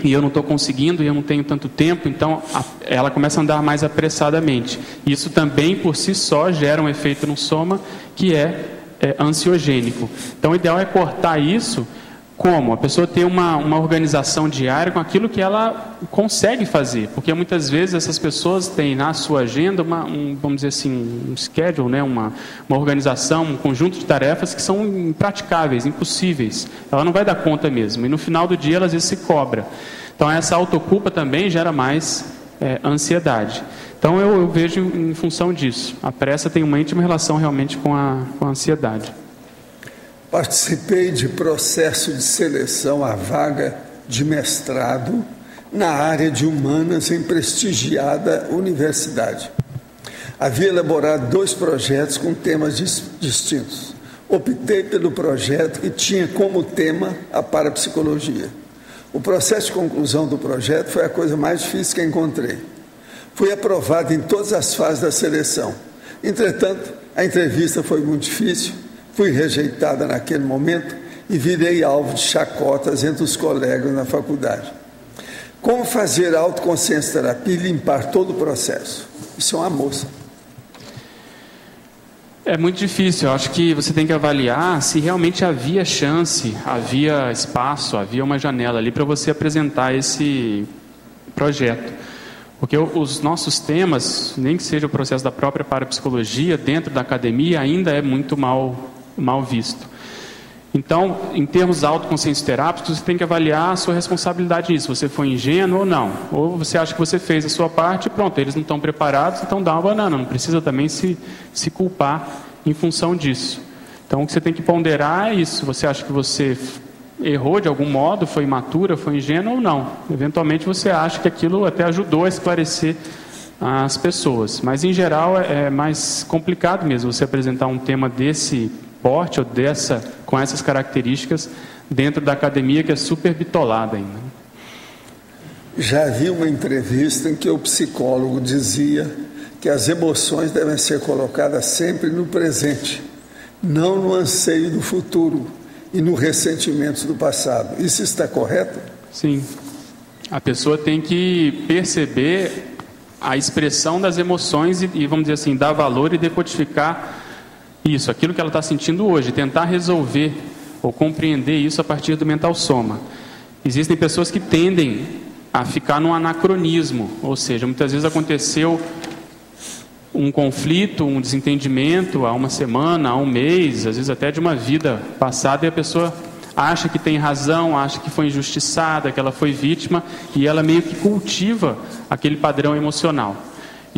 e eu não estou conseguindo, e eu não tenho tanto tempo, então ela começa a andar mais apressadamente. Isso também, por si só, gera um efeito no soma que é ansiogênico. Então, o ideal é cortar isso. Como? A pessoa ter uma organização diária com aquilo que ela consegue fazer, porque muitas vezes essas pessoas têm na sua agenda vamos dizer assim, um schedule, né? uma organização, um conjunto de tarefas que são impraticáveis, impossíveis. Ela não vai dar conta mesmo, e no final do dia ela às vezes se cobra. Então essa autoculpa também gera mais ansiedade. Então eu vejo em função disso. A pressa tem uma íntima relação realmente com a ansiedade. Participei de processo de seleção à vaga de mestrado na área de humanas em prestigiada universidade. Havia elaborado 2 projetos com temas distintos. Optei pelo projeto que tinha como tema a parapsicologia. O processo de conclusão do projeto foi a coisa mais difícil que encontrei. Fui aprovado em todas as fases da seleção. Entretanto, a entrevista foi muito difícil. Fui rejeitada naquele momento e virei alvo de chacotas entre os colegas na faculdade. Como fazer a autoconsciência terapia e limpar todo o processo? Isso é uma moça. É muito difícil. Eu acho que você tem que avaliar se realmente havia chance, havia espaço, havia uma janela ali para você apresentar esse projeto. Porque os nossos temas, nem que seja o processo da própria parapsicologia, dentro da academia, ainda é muito mal visto. Então, em termos autoconsciência terápicos, você tem que avaliar a sua responsabilidade nisso. Você foi ingênuo ou não? Ou você acha que você fez a sua parte e pronto, eles não estão preparados, então dá uma banana. Não precisa também se culpar em função disso. Então, o que você tem que ponderar é isso. Você acha que você errou de algum modo, foi imatura, foi ingênuo ou não? Eventualmente você acha que aquilo até ajudou a esclarecer as pessoas. Mas, em geral, é mais complicado mesmo você apresentar um tema desse porte ou com essas características dentro da academia, que é super bitolada ainda. Já vi uma entrevista em que o psicólogo dizia que as emoções devem ser colocadas sempre no presente, não no anseio do futuro e no ressentimento do passado. Isso está correto? Sim. A pessoa tem que perceber a expressão das emoções e vamos dizer assim, dar valor e decodificar isso, aquilo que ela está sentindo hoje, tentar resolver ou compreender isso a partir do mental soma. Existem pessoas que tendem a ficar num anacronismo, ou seja, muitas vezes aconteceu um conflito, um desentendimento há uma semana, há um mês, às vezes até de uma vida passada, e a pessoa acha que tem razão, acha que foi injustiçada, que ela foi vítima, e ela meio que cultiva aquele padrão emocional.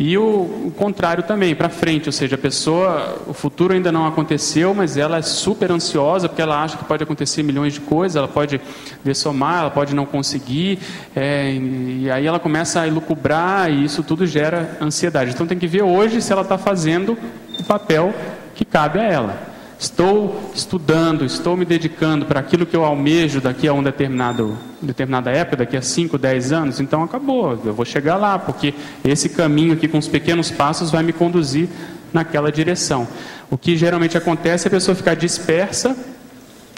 E o contrário também, para frente, ou seja, a pessoa, o futuro ainda não aconteceu, mas ela é super ansiosa, porque ela acha que pode acontecer milhões de coisas, ela pode dessomar, ela pode não conseguir, e aí ela começa a elucubrar, e isso tudo gera ansiedade. Então tem que ver hoje se ela está fazendo o papel que cabe a ela. Estou estudando, estou me dedicando para aquilo que eu almejo daqui a uma determinada época, daqui a 5, 10 anos, então acabou, eu vou chegar lá, porque esse caminho aqui com os pequenos passos vai me conduzir naquela direção. O que geralmente acontece é a pessoa ficar dispersa,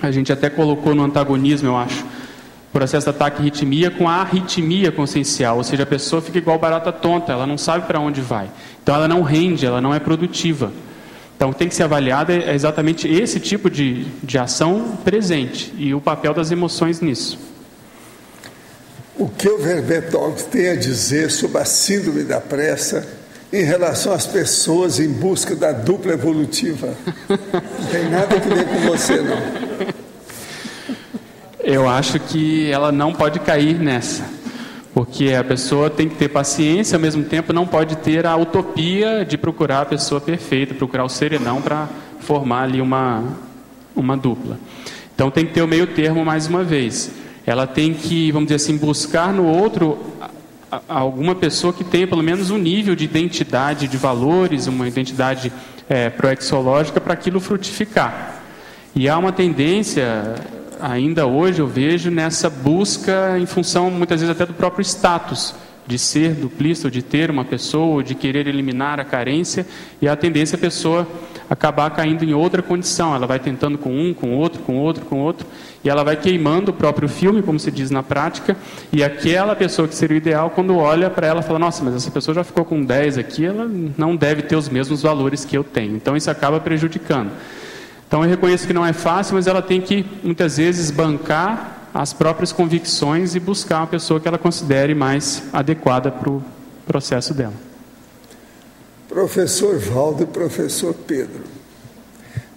a gente até colocou no antagonismo, eu acho, o processo de ataque-arritmia com a arritmia consciencial, ou seja, a pessoa fica igual barata tonta, ela não sabe para onde vai, então ela não rende, ela não é produtiva. Então, tem que ser avaliada exatamente esse tipo de ação presente e o papel das emoções nisso. O que o verbetólogo tem a dizer sobre a síndrome da pressa em relação às pessoas em busca da dupla evolutiva? Não tem nada a ver com você, não. Eu acho que ela não pode cair nessa. Porque a pessoa tem que ter paciência, ao mesmo tempo não pode ter a utopia de procurar a pessoa perfeita, procurar o serenão para formar ali uma dupla. Então tem que ter o meio termo mais uma vez. Ela tem que, vamos dizer assim, buscar no outro alguma pessoa que tenha pelo menos um nível de identidade, de valores, uma identidade proexológica para aquilo frutificar. E há uma tendência... Ainda hoje eu vejo nessa busca em função muitas vezes até do próprio status, de ser duplista, ou de ter uma pessoa, ou de querer eliminar a carência, e a tendência é a pessoa acabar caindo em outra condição, ela vai tentando com um, com outro, e ela vai queimando o próprio filme, como se diz na prática, e aquela pessoa que seria o ideal, quando olha para ela, fala, nossa, mas essa pessoa já ficou com 10 aqui, ela não deve ter os mesmos valores que eu tenho, então isso acaba prejudicando. Então eu reconheço que não é fácil, mas ela tem que, muitas vezes, bancar as próprias convicções e buscar uma pessoa que ela considere mais adequada para o processo dela. Professor Valdo e professor Pedro,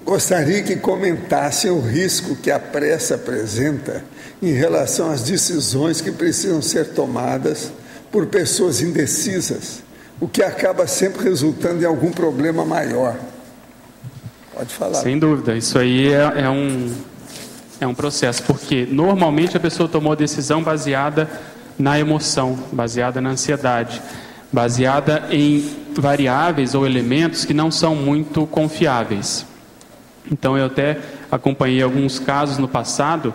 gostaria que comentassem o risco que a pressa apresenta em relação às decisões que precisam ser tomadas por pessoas indecisas, o que acaba sempre resultando em algum problema maior. Pode falar. Sem dúvida, isso aí é um processo, porque normalmente a pessoa tomou a decisão baseada na emoção, baseada na ansiedade, baseada em variáveis ou elementos que não são muito confiáveis. Então eu até acompanhei alguns casos no passado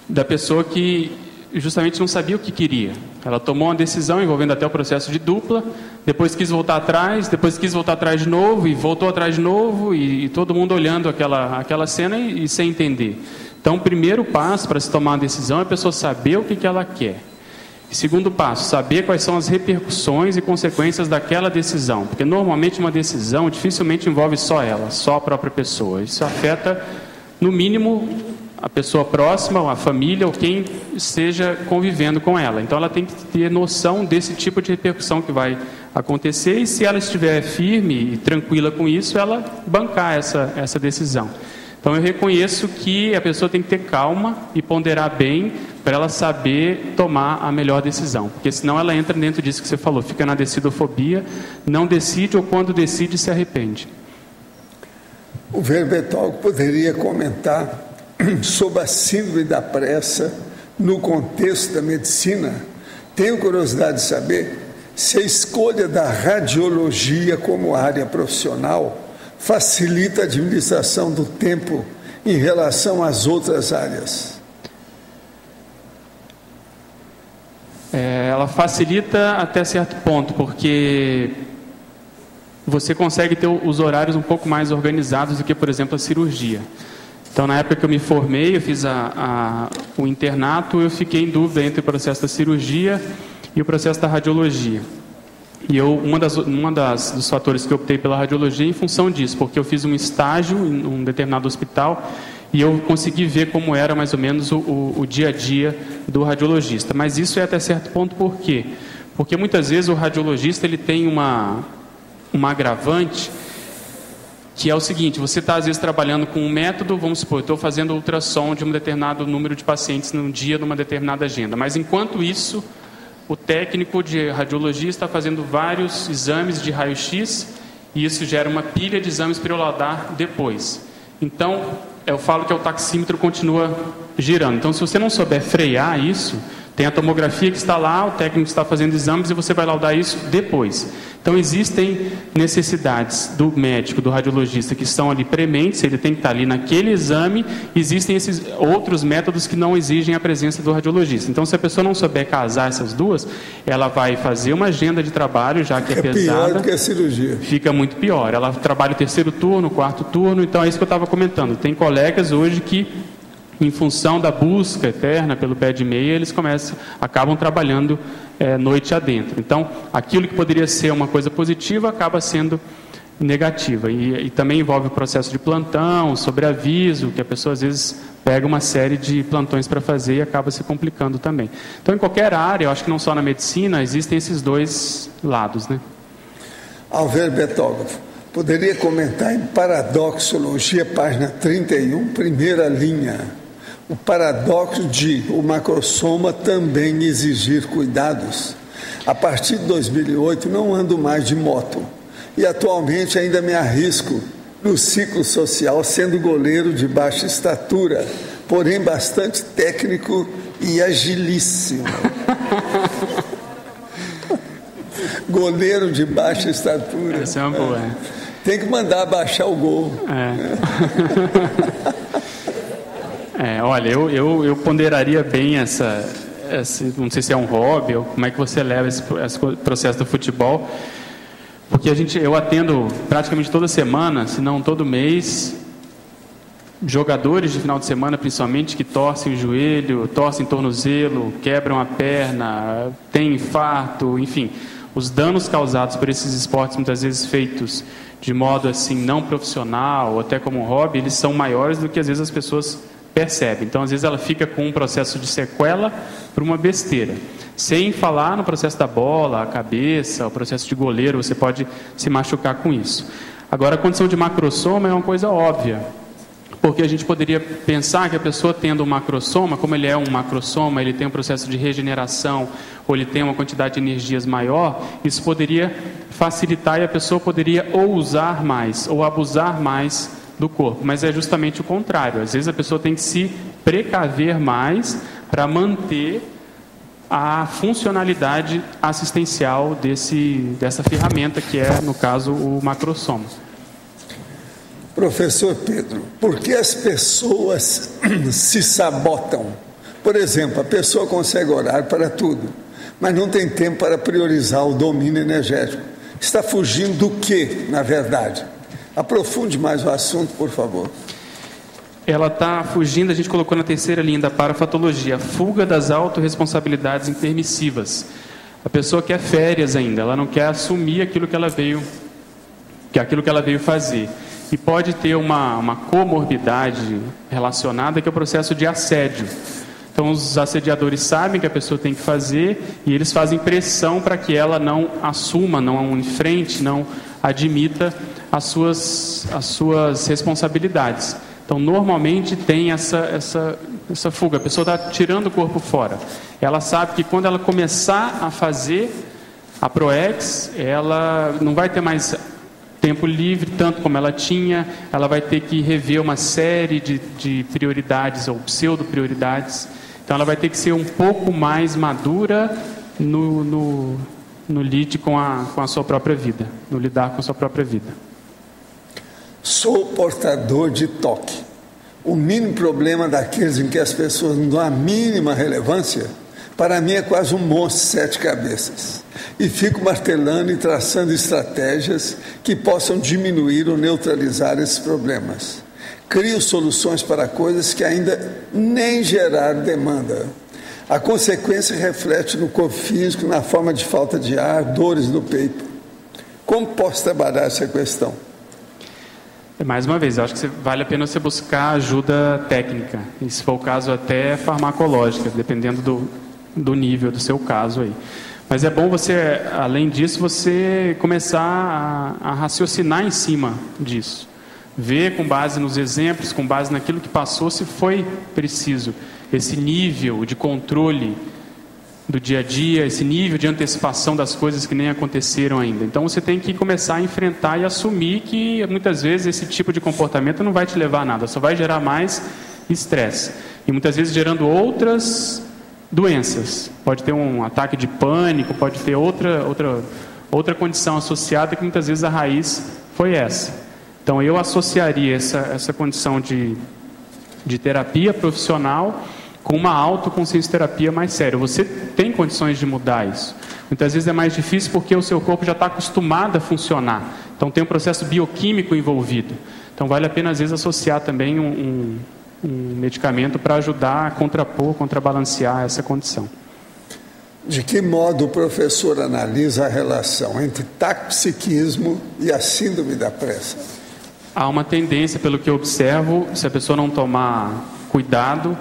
da pessoa que justamente não sabia o que queria. Ela tomou uma decisão envolvendo até o processo de dupla, depois quis voltar atrás, de novo, e voltou atrás de novo, e todo mundo olhando aquela cena e sem entender. Então, o primeiro passo para se tomar uma decisão é a pessoa saber o que ela quer. Segundo passo, saber quais são as repercussões e consequências daquela decisão, porque normalmente uma decisão dificilmente envolve só ela, só a própria pessoa. Isso afeta, no mínimo, a pessoa próxima, a família ou quem esteja convivendo com ela. Então ela tem que ter noção desse tipo de repercussão que vai acontecer, e se ela estiver firme e tranquila com isso, ela bancar essa decisão. Então eu reconheço que a pessoa tem que ter calma e ponderar bem para ela saber tomar a melhor decisão, porque senão ela entra dentro disso que você falou, fica na decidofobia, não decide ou quando decide se arrepende. O verbetólogo poderia comentar sobre a síndrome da pressa no contexto da medicina? Tenho curiosidade de saber se a escolha da radiologia como área profissional facilita a administração do tempo em relação às outras áreas. Ela facilita até certo ponto, porque você consegue ter os horários um pouco mais organizados do que, por exemplo, a cirurgia. Então, na época que eu me formei, eu fiz o internato, eu fiquei em dúvida entre o processo da cirurgia e o processo da radiologia. E dos fatores que eu optei pela radiologia em função disso, porque eu fiz um estágio em um determinado hospital e eu consegui ver como era mais ou menos o dia a dia do radiologista. Mas isso é até certo ponto, por quê? Porque muitas vezes o radiologista ele tem uma agravante, que é o seguinte: você está às vezes trabalhando com um método, vamos supor, eu estou fazendo ultrassom de um determinado número de pacientes num dia, numa determinada agenda, mas enquanto isso, o técnico de radiologia está fazendo vários exames de raio-x e isso gera uma pilha de exames para eu laudar depois. Então, eu falo que o taxímetro continua girando. Então, se você não souber frear isso, tem a tomografia que está lá, o técnico está fazendo exames e você vai laudar isso depois. Então, existem necessidades do médico, do radiologista, que estão ali prementes, ele tem que estar ali naquele exame. Existem esses outros métodos que não exigem a presença do radiologista. Então, se a pessoa não souber casar essas duas, ela vai fazer uma agenda de trabalho, já que é pesada. Pior do que a cirurgia. Fica muito pior. Ela trabalha o 3º turno, o 4º turno, então é isso que eu estava comentando. Tem colegas hoje que, em função da busca eterna pelo pé de meia, eles acabam trabalhando noite adentro. Então, aquilo que poderia ser uma coisa positiva acaba sendo negativa. E também envolve o processo de plantão, sobreaviso, que a pessoa às vezes pega uma série de plantões para fazer e acaba se complicando também. Então, em qualquer área, eu acho que não só na medicina, existem esses dois lados, né? Alver Betógrafo, poderia comentar em Paradoxologia, página 31, primeira linha, o paradoxo de o macrosoma também exigir cuidados? A partir de 2008 não ando mais de moto e atualmente ainda me arrisco no ciclo social sendo goleiro de baixa estatura, porém bastante técnico e agilíssimo. Goleiro de baixa estatura. Essa é uma boa. Tem que mandar abaixar o gol. Olha, eu ponderaria bem essa, não sei se é um hobby ou como é que você leva esse processo do futebol, porque eu atendo praticamente toda semana, se não todo mês, jogadores de final de semana principalmente que torcem o joelho, torcem o tornozelo, quebram a perna, têm infarto, enfim, os danos causados por esses esportes muitas vezes feitos de modo assim não profissional ou até como um hobby, eles são maiores do que às vezes as pessoas percebe. Então, às vezes, ela fica com um processo de sequela por uma besteira. Sem falar no processo da bola, a cabeça, o processo de goleiro, você pode se machucar com isso. Agora, a condição de macrosoma é uma coisa óbvia, porque a gente poderia pensar que a pessoa tendo um macrosoma, como ele é um macrosoma, ele tem um processo de regeneração, ou ele tem uma quantidade de energias maior, isso poderia facilitar e a pessoa poderia ou usar mais, ou abusar mais do corpo, mas é justamente o contrário. Às vezes a pessoa tem que se precaver mais para manter a funcionalidade assistencial dessa ferramenta que é, no caso, o macrosoma. Professor Pedro, por que as pessoas se sabotam? Por exemplo, a pessoa consegue orar para tudo, mas não tem tempo para priorizar o domínio energético. Está fugindo do que, na verdade? Aprofunde mais o assunto, por favor. Ela está fugindo, a gente colocou na 3ª linha da parafatologia, a fuga das autorresponsabilidades intermissivas. A pessoa quer férias ainda, ela não quer assumir aquilo que ela veio fazer. E pode ter uma comorbidade relacionada, que é o processo de assédio. Então, os assediadores sabem que a pessoa tem que fazer e eles fazem pressão para que ela não assuma, não enfrente, não admita as suas responsabilidades. Então, normalmente tem essa fuga. A pessoa está tirando o corpo fora. Ela sabe que quando ela começar a fazer a ProEx, ela não vai ter mais tempo livre, tanto como ela tinha. Ela vai ter que rever uma série de prioridades ou pseudo-prioridades. Então, ela vai ter que ser um pouco mais madura no lide com a sua própria vida, no lidar com a sua própria vida. Sou portador de toque. O mínimo problema daqueles em que as pessoas não dão a mínima relevância, para mim é quase um monstro de 7 cabeças. E fico martelando e traçando estratégias que possam diminuir ou neutralizar esses problemas. Crio soluções para coisas que ainda nem geraram demanda. A consequência reflete no corpo físico, na forma de falta de ar, dores no peito. Como posso trabalhar essa questão? Mais uma vez, eu acho que vale a pena você buscar ajuda técnica, e se for o caso até farmacológica, dependendo do nível do seu caso aí. Mas é bom você, além disso, você começar a raciocinar em cima disso. Ver com base nos exemplos, com base naquilo que passou, se foi preciso esse nível de controle do dia a dia, esse nível de antecipação das coisas que nem aconteceram ainda. Então você tem que começar a enfrentar e assumir que muitas vezes esse tipo de comportamento não vai te levar a nada, só vai gerar mais estresse. E muitas vezes gerando outras doenças. Pode ter um ataque de pânico, pode ter outra condição associada que muitas vezes a raiz foi essa. Então eu associaria essa condição de terapia profissional com uma autoconsciência terapia mais séria. Você tem condições de mudar isso. Muitas vezes é mais difícil porque o seu corpo já está acostumado a funcionar. Então tem um processo bioquímico envolvido. Então vale a pena às vezes associar também um medicamento para ajudar a contrapor, contrabalancear essa condição. De que modo o professor analisa a relação entre taquipsiquismo e a síndrome da pressa? Há uma tendência, pelo que eu observo, se a pessoa não tomar cuidado,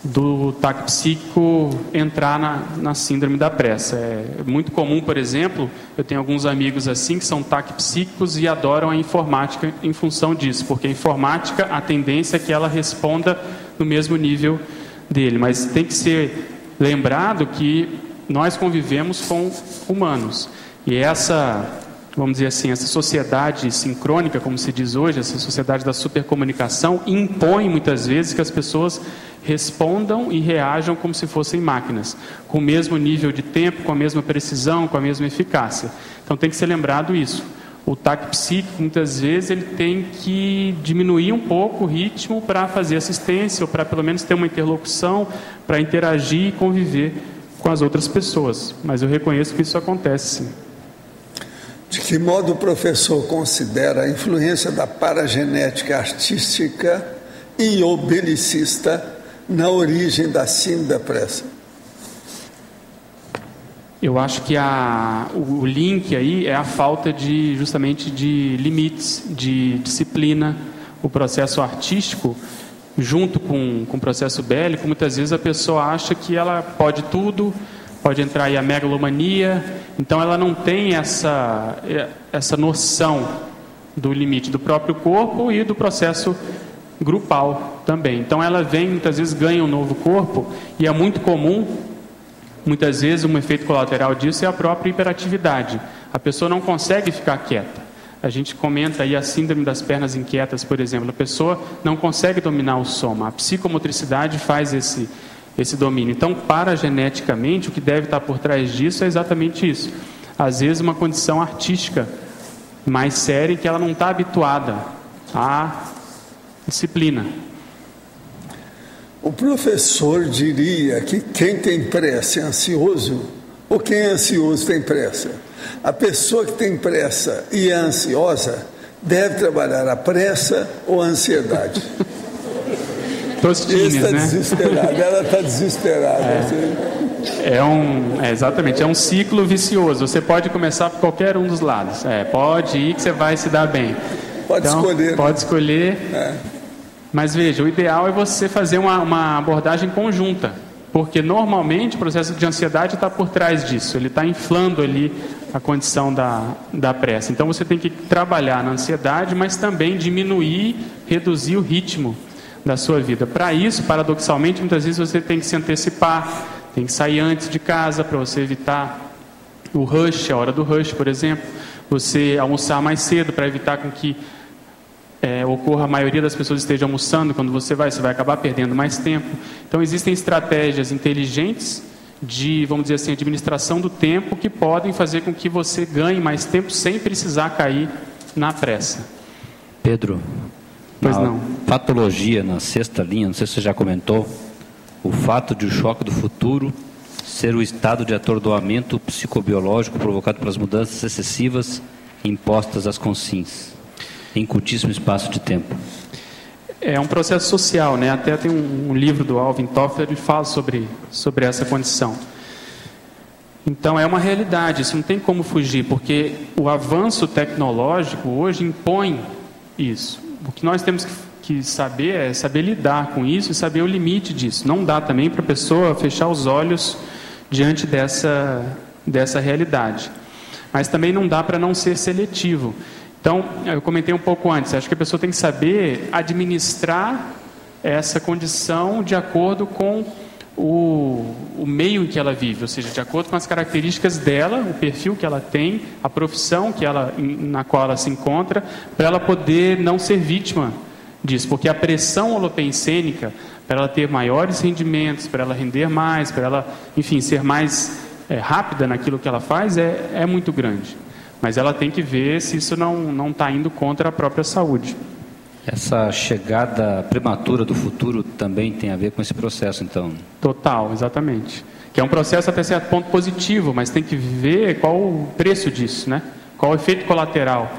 do ataque psíquico entrar na síndrome da pressa. É muito comum, por exemplo, eu tenho alguns amigos assim que são ataques psíquicos e adoram a informática em função disso, porque a informática, a tendência é que ela responda no mesmo nível dele, mas tem que ser lembrado que nós convivemos com humanos, e essa, vamos dizer assim, essa sociedade sincrônica, como se diz hoje, essa sociedade da supercomunicação, impõe muitas vezes que as pessoas respondam e reajam como se fossem máquinas, com o mesmo nível de tempo, com a mesma precisão, com a mesma eficácia. Então tem que ser lembrado isso. O ataque psíquico, muitas vezes, ele tem que diminuir um pouco o ritmo para fazer assistência, ou para pelo menos ter uma interlocução, para interagir e conviver com as outras pessoas. Mas eu reconheço que isso acontece, sim. De que modo o professor considera a influência da paragenética artística e ou belicista na origem da síndrome da pressa? Eu acho que o link aí é a falta justamente de limites, de disciplina. O processo artístico, junto com o processo bélico, muitas vezes a pessoa acha que ela pode tudo, pode entrar aí a megalomania, então ela não tem essa noção do limite do próprio corpo e do processo grupal também. Então ela muitas vezes ganha um novo corpo, e é muito comum, muitas vezes um efeito colateral disso é a própria hiperatividade. A pessoa não consegue ficar quieta. A gente comenta aí a síndrome das pernas inquietas, por exemplo. A pessoa não consegue dominar o soma. A psicomotricidade faz esse domínio. Então, parageneticamente, o que deve estar por trás disso é exatamente isso. Às vezes uma condição artística mais séria, em que ela não está habituada à disciplina. O professor diria que quem tem pressa é ansioso, ou quem é ansioso tem pressa? A pessoa que tem pressa e é ansiosa deve trabalhar a pressa ou a ansiedade? Tostines, está né? Desesperada, ela está desesperada. Exatamente, é um ciclo vicioso. Você pode começar por qualquer um dos lados. Pode ir que você vai se dar bem. Pode escolher. Pode escolher. Mas veja, o ideal é você fazer uma abordagem conjunta, porque normalmente o processo de ansiedade está por trás disso, ele está inflando ali a condição da pressa. Então você tem que trabalhar na ansiedade, mas também diminuir, reduzir o ritmo da sua vida. Para isso, paradoxalmente, muitas vezes você tem que se antecipar, tem que sair antes de casa para você evitar o rush, a hora do rush, por exemplo. Você almoçar mais cedo para evitar com que ocorra, a maioria das pessoas esteja almoçando quando você vai acabar perdendo mais tempo. Então existem estratégias inteligentes de, vamos dizer assim, administração do tempo, que podem fazer com que você ganhe mais tempo sem precisar cair na pressa. Pedro, pois não. Patologia, na sexta linha, não sei se você já comentou, o fato de o choque do futuro ser o estado de atordoamento psicobiológico provocado pelas mudanças excessivas impostas às consciências em curtíssimo espaço de tempo. É um processo social, né? Até tem um livro do Alvin Toffler que fala sobre essa condição. Então é uma realidade, isso não tem como fugir, porque o avanço tecnológico hoje impõe isso. O que nós temos que saber é saber lidar com isso e saber o limite disso. Não dá também para a pessoa fechar os olhos diante dessa realidade. Mas também não dá para não ser seletivo. Então, eu comentei um pouco antes, acho que a pessoa tem que saber administrar essa condição de acordo com o meio em que ela vive, ou seja, de acordo com as características dela, o perfil que ela tem, a profissão na qual ela se encontra, para ela poder não ser vítima disso, porque a pressão holopensênica, para ela ter maiores rendimentos, para ela render mais, para ela, enfim, ser mais rápida naquilo que ela faz, é muito grande. Mas ela tem que ver se isso não está indo contra a própria saúde. Essa chegada prematura do futuro também tem a ver com esse processo, então? Total, exatamente. Que é um processo até certo ponto positivo, mas tem que ver qual o preço disso, né? Qual o efeito colateral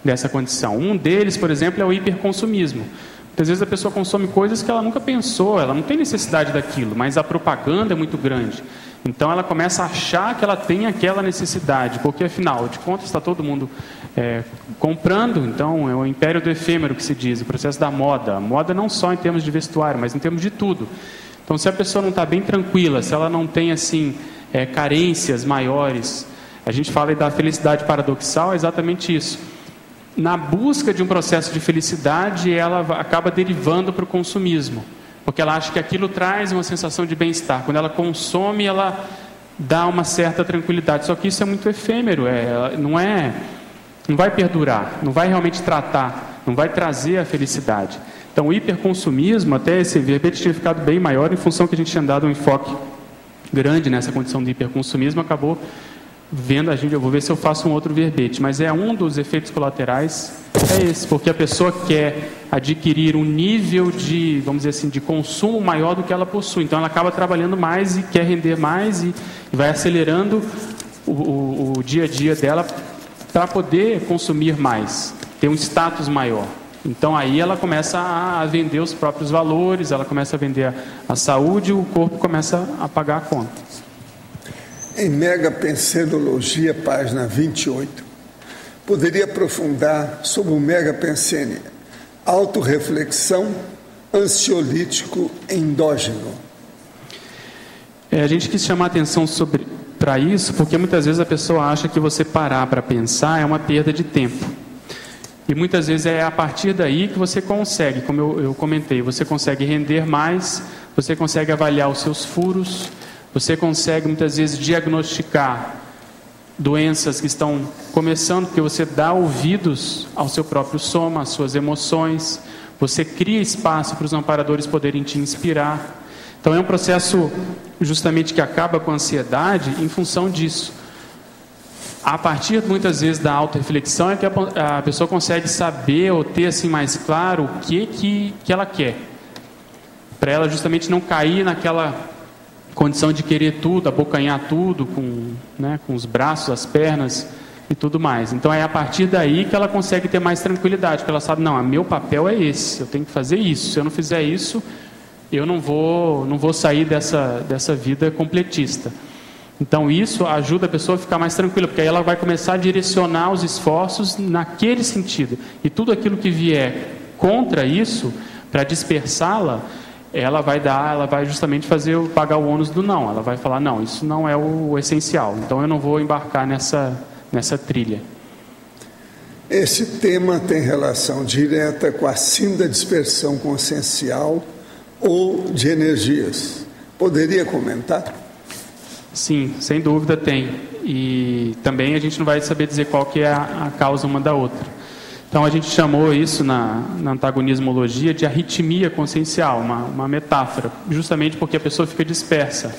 dessa condição. Um deles, por exemplo, é o hiperconsumismo. Muitas vezes a pessoa consome coisas que ela nunca pensou, ela não tem necessidade daquilo, mas a propaganda é muito grande. Então ela começa a achar que ela tem aquela necessidade, porque afinal de contas está todo mundo comprando. Então é o império do efêmero que se diz, o processo da moda. A moda não só em termos de vestuário, mas em termos de tudo. Então se a pessoa não está bem tranquila, se ela não tem assim carências maiores, a gente fala da felicidade paradoxal, é exatamente isso. Na busca de um processo de felicidade, ela acaba derivando para o consumismo, porque ela acha que aquilo traz uma sensação de bem-estar. Quando ela consome, ela dá uma certa tranquilidade. Só que isso é muito efêmero, não vai perdurar, não vai realmente tratar, não vai trazer a felicidade. Então, o hiperconsumismo, até esse verbete tinha ficado bem maior, em função que a gente tinha dado um enfoque grande nessa condição de hiperconsumismo, acabou vendo eu vou ver se eu faço um outro verbete, mas um dos efeitos colaterais é esse, porque a pessoa quer adquirir um nível de, vamos dizer assim, de consumo maior do que ela possui. Então ela acaba trabalhando mais e quer render mais e vai acelerando o dia a dia dela para poder consumir mais, ter um status maior. Então aí ela começa a vender os próprios valores, ela começa a vender a saúde e o corpo começa a pagar a conta. Em Megapensenologia, página 28, poderia aprofundar sobre o Megapensene, autorreflexão, ansiolítico endógeno. A gente quis chamar a atenção para isso, porque muitas vezes a pessoa acha que você parar para pensar é uma perda de tempo. E muitas vezes é a partir daí que você consegue, como eu comentei, você consegue render mais, você consegue avaliar os seus furos, você consegue muitas vezes diagnosticar doenças que estão começando, porque você dá ouvidos ao seu próprio soma, às suas emoções, você cria espaço para os amparadores poderem te inspirar. Então é um processo justamente que acaba com a ansiedade em função disso. A partir muitas vezes da autorreflexão é que a pessoa consegue saber ou ter assim mais claro o que ela quer, para ela justamente não cair naquela condição de querer tudo, abocanhar tudo com os braços, as pernas e tudo mais. Então é a partir daí que ela consegue ter mais tranquilidade, porque ela sabe, não, meu papel é esse, eu tenho que fazer isso, se eu não fizer isso, eu não vou sair dessa vida completista. Então isso ajuda a pessoa a ficar mais tranquila, porque aí ela vai começar a direcionar os esforços naquele sentido, e tudo aquilo que vier contra isso, para dispersá-la, ela vai justamente pagar o ônus do não. Ela vai falar, não, isso não é o essencial, então eu não vou embarcar nessa trilha. Esse tema tem relação direta com a síndrome da dispersão consciencial ou de energias. Poderia comentar? Sim, sem dúvida tem. E também a gente não vai saber dizer qual que é a causa uma da outra. Então a gente chamou isso na antagonismologia de arritmia consciencial, uma metáfora, justamente porque a pessoa fica dispersa.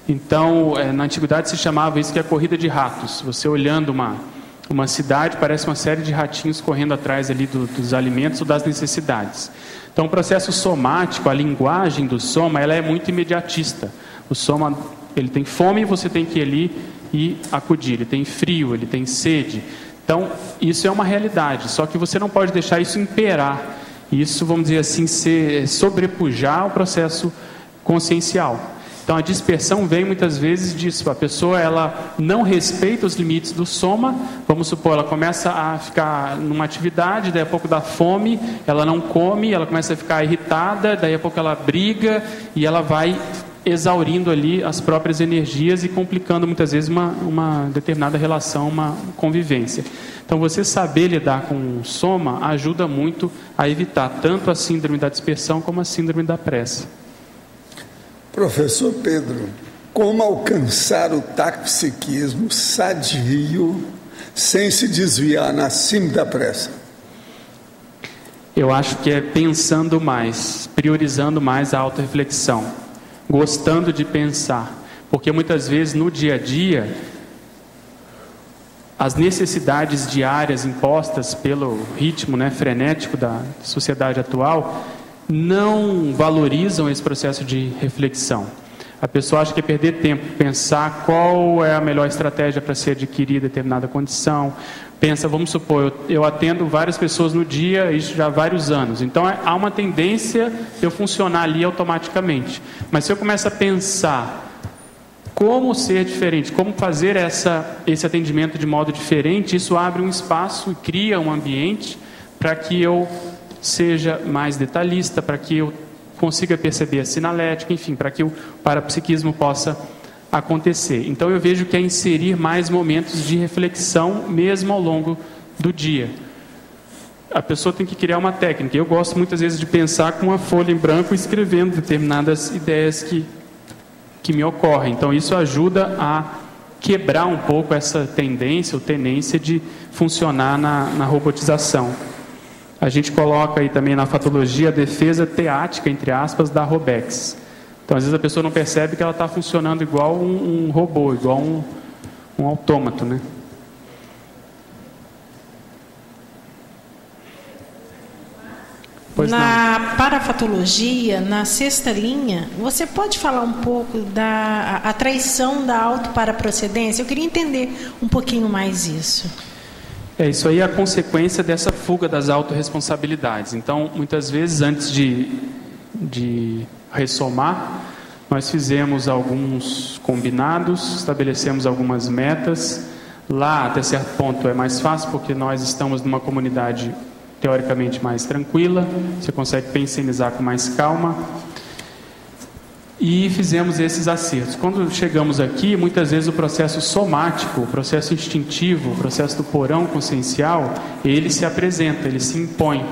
Então na antiguidade se chamava isso que é a corrida de ratos. Você olhando uma cidade, parece uma série de ratinhos correndo atrás ali dos alimentos ou das necessidades. Então o processo somático, a linguagem do soma, ela é muito imediatista. O soma, ele tem fome, você tem que ir ali e acudir. Ele tem frio, ele tem sede. Então, isso é uma realidade, só que você não pode deixar isso imperar. Isso, vamos dizer assim, sobrepujar o processo consciencial. Então, a dispersão vem muitas vezes disso. A pessoa, ela não respeita os limites do soma. Vamos supor, ela começa a ficar numa atividade, daí a pouco dá fome, ela não come, ela começa a ficar irritada, daí a pouco ela briga e ela vai exaurindo ali as próprias energias e complicando muitas vezes uma determinada relação, uma convivência. Então você saber lidar com o soma ajuda muito a evitar tanto a síndrome da dispersão como a síndrome da pressa. Professor Pedro, como alcançar o taquipsiquismo sadio sem se desviar na cima da pressa? Eu acho que é pensando mais, priorizando mais a autorreflexão, gostando de pensar, porque muitas vezes no dia a dia as necessidades diárias impostas pelo ritmo, né, frenético da sociedade atual não valorizam esse processo de reflexão. A pessoa acha que é perder tempo, pensar qual é a melhor estratégia para se adquirir determinada condição. Pensa, vamos supor, eu atendo várias pessoas no dia, isso já há vários anos. Então, há uma tendência de eu funcionar ali automaticamente. Mas se eu começo a pensar como ser diferente, como fazer esse atendimento de modo diferente, isso abre um espaço e cria um ambiente para que eu seja mais detalhista, para que eu consiga perceber a sinalética, enfim, para que o parapsiquismo possa acontecer. Então eu vejo que é inserir mais momentos de reflexão mesmo ao longo do dia. A pessoa tem que criar uma técnica. Eu gosto muitas vezes de pensar com uma folha em branco, escrevendo determinadas ideias que me ocorrem. Então isso ajuda a quebrar um pouco essa tendência ou tenência de funcionar na robotização. A gente coloca aí também na fatologia a defesa teática, entre aspas, da Robex. Então, às vezes a pessoa não percebe que ela está funcionando igual um robô, igual um autômato, né? Na parafatologia, na sexta linha, você pode falar um pouco da atraição da autoparaprocedência? Eu queria entender um pouquinho mais isso. Isso aí é a consequência dessa fuga das autorresponsabilidades. Então, muitas vezes, antes de ressomar, nós fizemos alguns combinados, estabelecemos algumas metas. Lá, até certo ponto, é mais fácil, porque nós estamos numa comunidade teoricamente mais tranquila, você consegue pensionizar com mais calma. E fizemos esses acertos. Quando chegamos aqui, muitas vezes o processo somático, o processo instintivo, o processo do porão consciencial, ele se apresenta, ele se impõe.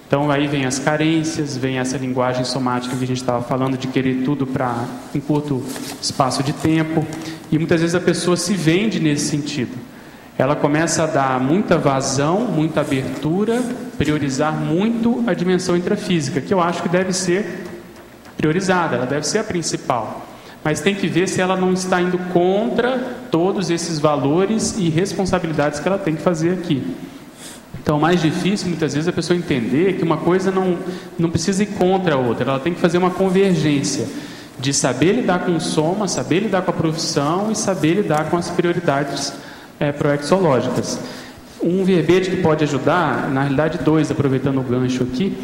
Então aí vem as carências, vem essa linguagem somática que a gente estava falando de querer tudo em curto espaço de tempo. E muitas vezes a pessoa se vende nesse sentido. Ela começa a dar muita vazão, muita abertura, priorizar muito a dimensão intrafísica, que eu acho que deve ser priorizada, ela deve ser a principal, mas tem que ver se ela não está indo contra todos esses valores e responsabilidades que ela tem que fazer aqui. Então, o mais difícil, muitas vezes, é a pessoa entender que uma coisa não precisa ir contra a outra, ela tem que fazer uma convergência de saber lidar com o soma, saber lidar com a profissão e saber lidar com as prioridades proexológicas. Um verbete que pode ajudar, na realidade dois, aproveitando o gancho aqui.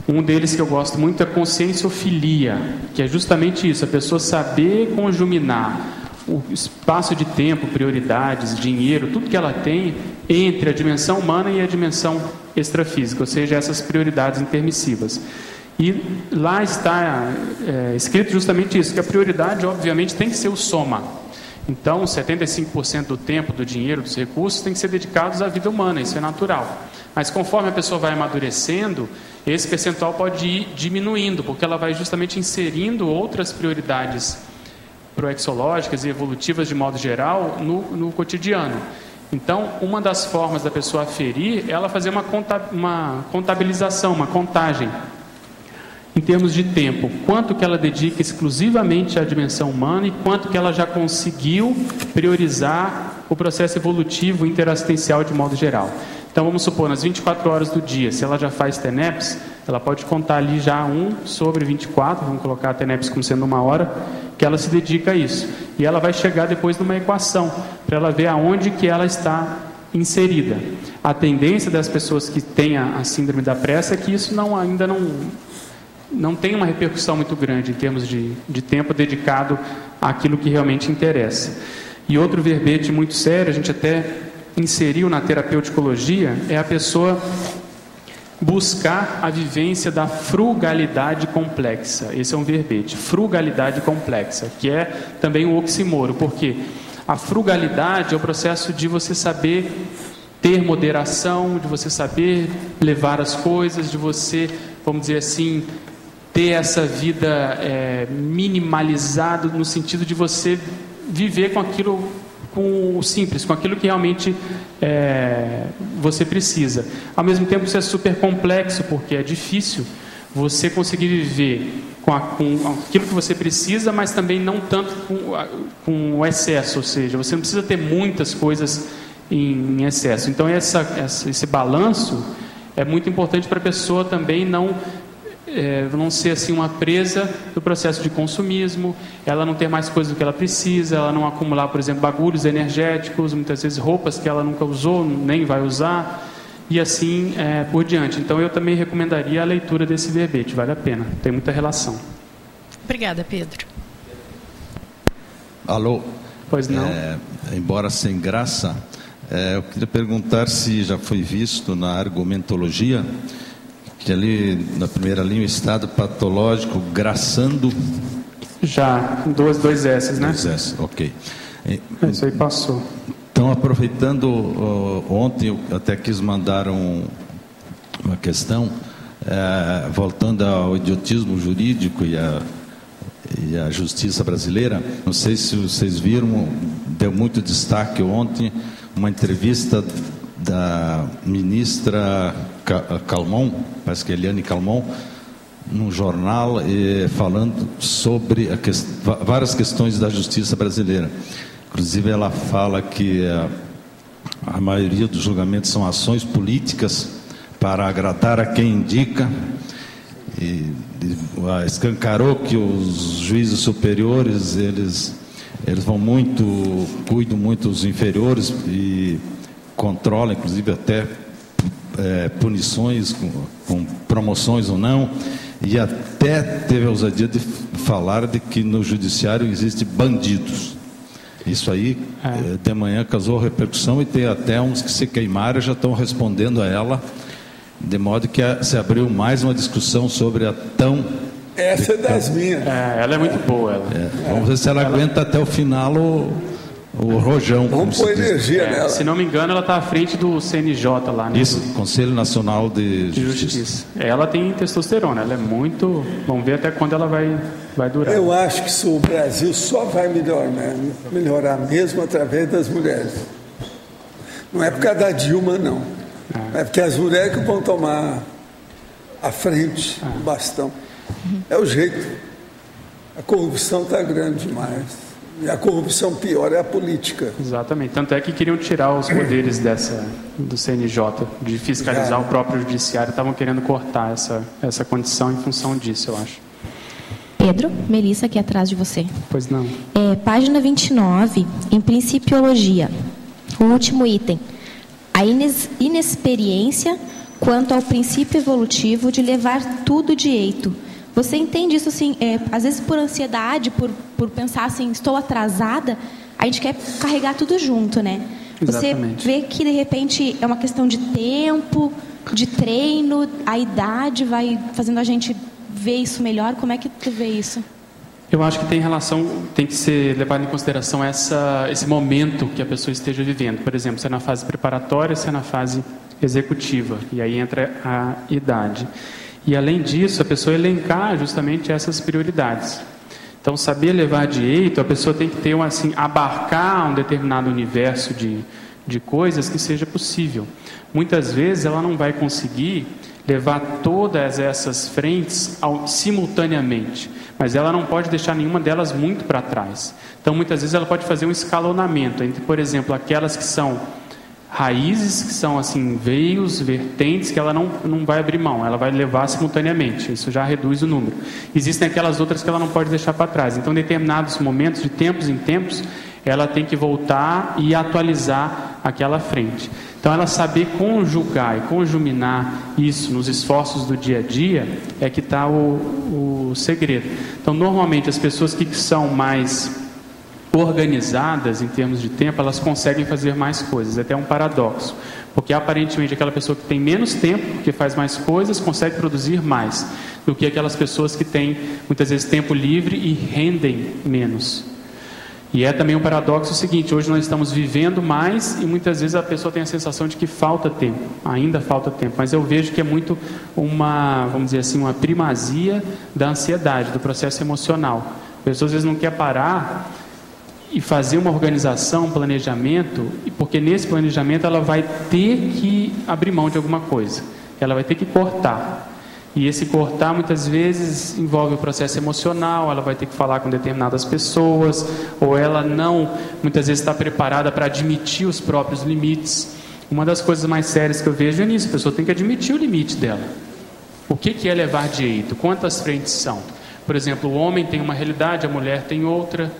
Um deles que eu gosto muito é conscienciofilia, que é justamente isso, a pessoa saber conjuminar o espaço de tempo, prioridades, dinheiro, tudo que ela tem entre a dimensão humana e a dimensão extrafísica, ou seja, essas prioridades intermissivas. E lá está escrito justamente isso, que a prioridade obviamente tem que ser o soma. Então, 75% do tempo, do dinheiro, dos recursos tem que ser dedicados à vida humana, isso é natural. Mas conforme a pessoa vai amadurecendo, esse percentual pode ir diminuindo, porque ela vai justamente inserindo outras prioridades proexológicas e evolutivas de modo geral no cotidiano. Então, uma das formas da pessoa aferir é ela fazer uma contabilização, uma contagem em termos de tempo, quanto que ela dedica exclusivamente à dimensão humana e quanto que ela já conseguiu priorizar o processo evolutivo interassistencial de modo geral. Então, vamos supor, nas 24 horas do dia, se ela já faz TENEPS, ela pode contar ali já 1/24, vamos colocar a TENEPS como sendo 1 hora, que ela se dedica a isso. E ela vai chegar depois numa equação, para ela ver aonde que ela está inserida. A tendência das pessoas que têm a síndrome da pressa é que isso ainda não tem uma repercussão muito grande em termos de tempo dedicado àquilo que realmente interessa. E outro verbete muito sério, a gente até inseriu na terapeuticologia, é a pessoa buscar a vivência da frugalidade complexa. Esse é um verbete, frugalidade complexa, que é também um oxímoro, porque a frugalidade é o processo de você saber ter moderação, de você saber levar as coisas, de você, vamos dizer assim, ter essa vida minimalizada no sentido de você viver com aquilo, com o simples, com aquilo que realmente você precisa. Ao mesmo tempo, isso é super complexo, porque é difícil você conseguir viver com aquilo que você precisa, mas também não tanto com o excesso, ou seja, você não precisa ter muitas coisas em excesso. Então, esse balanço é muito importante para a pessoa também não ser assim uma presa do processo de consumismo, ela não ter mais coisas do que ela precisa, ela não acumular, por exemplo, bagulhos energéticos, muitas vezes roupas que ela nunca usou, nem vai usar, e assim por diante. Então eu também recomendaria a leitura desse verbete, vale a pena, tem muita relação. Obrigada, Pedro. Alô? Pois não? Embora sem graça, eu queria perguntar se já foi visto na argumentologia que ali na primeira linha o estado patológico graçando. Já, dois S, né? 2 S, ok. Isso aí passou. Então, aproveitando, ontem eu até quis mandar uma questão, voltando ao idiotismo jurídico e a justiça brasileira. Não sei se vocês viram, deu muito destaque ontem, uma entrevista da ministra Calmon, parece que é Eliane Calmon, num jornal, falando sobre várias questões da justiça brasileira. Inclusive ela fala que a maioria dos julgamentos são ações políticas para agradar a quem indica, e escancarou que os juízes superiores eles cuidam muito dos inferiores e controlam, inclusive até punições com promoções ou não, e até teve a ousadia de falar de que no judiciário existem bandidos. Isso aí de manhã causou repercussão e tem até uns que se queimaram e já estão respondendo a ela, de modo que se abriu mais uma discussão sobre a tão... Essa é das minhas. Ela é muito boa. Vamos ver se ela aguenta até o final o rojão. Vamos pôr energia nela. Se não me engano, ela está à frente do CNJ lá, né? Isso, Conselho Nacional de Justiça. Ela tem testosterona, ela é muito... Vamos ver até quando ela vai durar. Eu acho que o Brasil só vai melhorar mesmo através das mulheres. Não é por causa da Dilma, não. É porque as mulheres que vão tomar a frente, o bastão. É o jeito. A corrupção está grande demais. E a corrupção pior é a política. Exatamente. Tanto é que queriam tirar os poderes do CNJ, de fiscalizar o próprio judiciário. Estavam querendo cortar essa condição em função disso, eu acho. Pedro, Melissa, aqui atrás de você. Pois não. Página 29, em Principiologia. O último item. A inexperiência quanto ao princípio evolutivo de levar tudo direito. Você entende isso assim, às vezes por ansiedade, por pensar assim, estou atrasada, a gente quer carregar tudo junto, né? Exatamente. Você vê que de repente é uma questão de tempo, de treino, a idade vai fazendo a gente ver isso melhor. Como é que tu vê isso? Eu acho que tem que ser levado em consideração esse momento que a pessoa esteja vivendo. Por exemplo, se é na fase preparatória, se é na fase executiva, e aí entra a idade. E além disso, a pessoa elencar justamente essas prioridades. Então, saber levar direito, a pessoa tem que ter abarcar um determinado universo de coisas que seja possível. Muitas vezes ela não vai conseguir levar todas essas frentes simultaneamente, mas ela não pode deixar nenhuma delas muito para trás. Então, muitas vezes ela pode fazer um escalonamento entre, por exemplo, aquelas que são raízes, que são assim veios, vertentes, que ela não vai abrir mão, ela vai levar simultaneamente, isso já reduz o número. Existem aquelas outras que ela não pode deixar para trás. Então, em determinados momentos, de tempos em tempos, ela tem que voltar e atualizar aquela frente. Então, ela saber conjugar e conjuminar isso nos esforços do dia a dia é que está o segredo. Então, normalmente, as pessoas que são mais organizadas em termos de tempo, elas conseguem fazer mais coisas. É até um paradoxo, porque aparentemente aquela pessoa que tem menos tempo, que faz mais coisas, consegue produzir mais do que aquelas pessoas que têm muitas vezes tempo livre e rendem menos. E é também um paradoxo o seguinte: hoje nós estamos vivendo mais e muitas vezes a pessoa tem a sensação de que falta tempo, ainda falta tempo, mas eu vejo que é muito vamos dizer assim, uma primazia da ansiedade, do processo emocional. A pessoa às vezes não quer parar e fazer uma organização, um planejamento, porque nesse planejamento ela vai ter que abrir mão de alguma coisa, ela vai ter que cortar. E esse cortar muitas vezes envolve o processo emocional, ela vai ter que falar com determinadas pessoas, ou ela não, muitas vezes está preparada para admitir os próprios limites. Uma das coisas mais sérias que eu vejo é nisso: a pessoa tem que admitir o limite dela. O que é levar direito? Quantas frentes são? Por exemplo, o homem tem uma realidade, a mulher tem outra.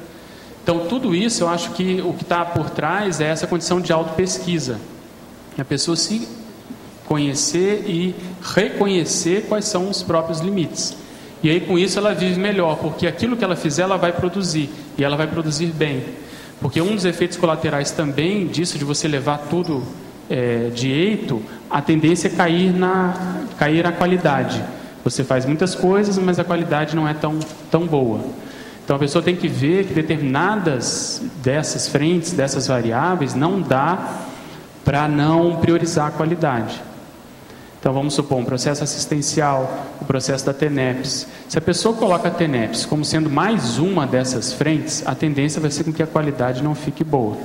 Então tudo isso, eu acho que o que está por trás é essa condição de autopesquisa. A pessoa se conhecer e reconhecer quais são os próprios limites. E aí com isso ela vive melhor, porque aquilo que ela fizer ela vai produzir, e ela vai produzir bem. Porque um dos efeitos colaterais também disso, de você levar tudo de eito, a tendência é cair na qualidade. Você faz muitas coisas, mas a qualidade não é tão boa. Então a pessoa tem que ver que determinadas dessas frentes, dessas variáveis, não dá para não priorizar a qualidade. Então vamos supor um processo assistencial, o processo da TENEPS. Se a pessoa coloca a TENEPS como sendo mais uma dessas frentes, a tendência vai ser com que a qualidade não fique boa.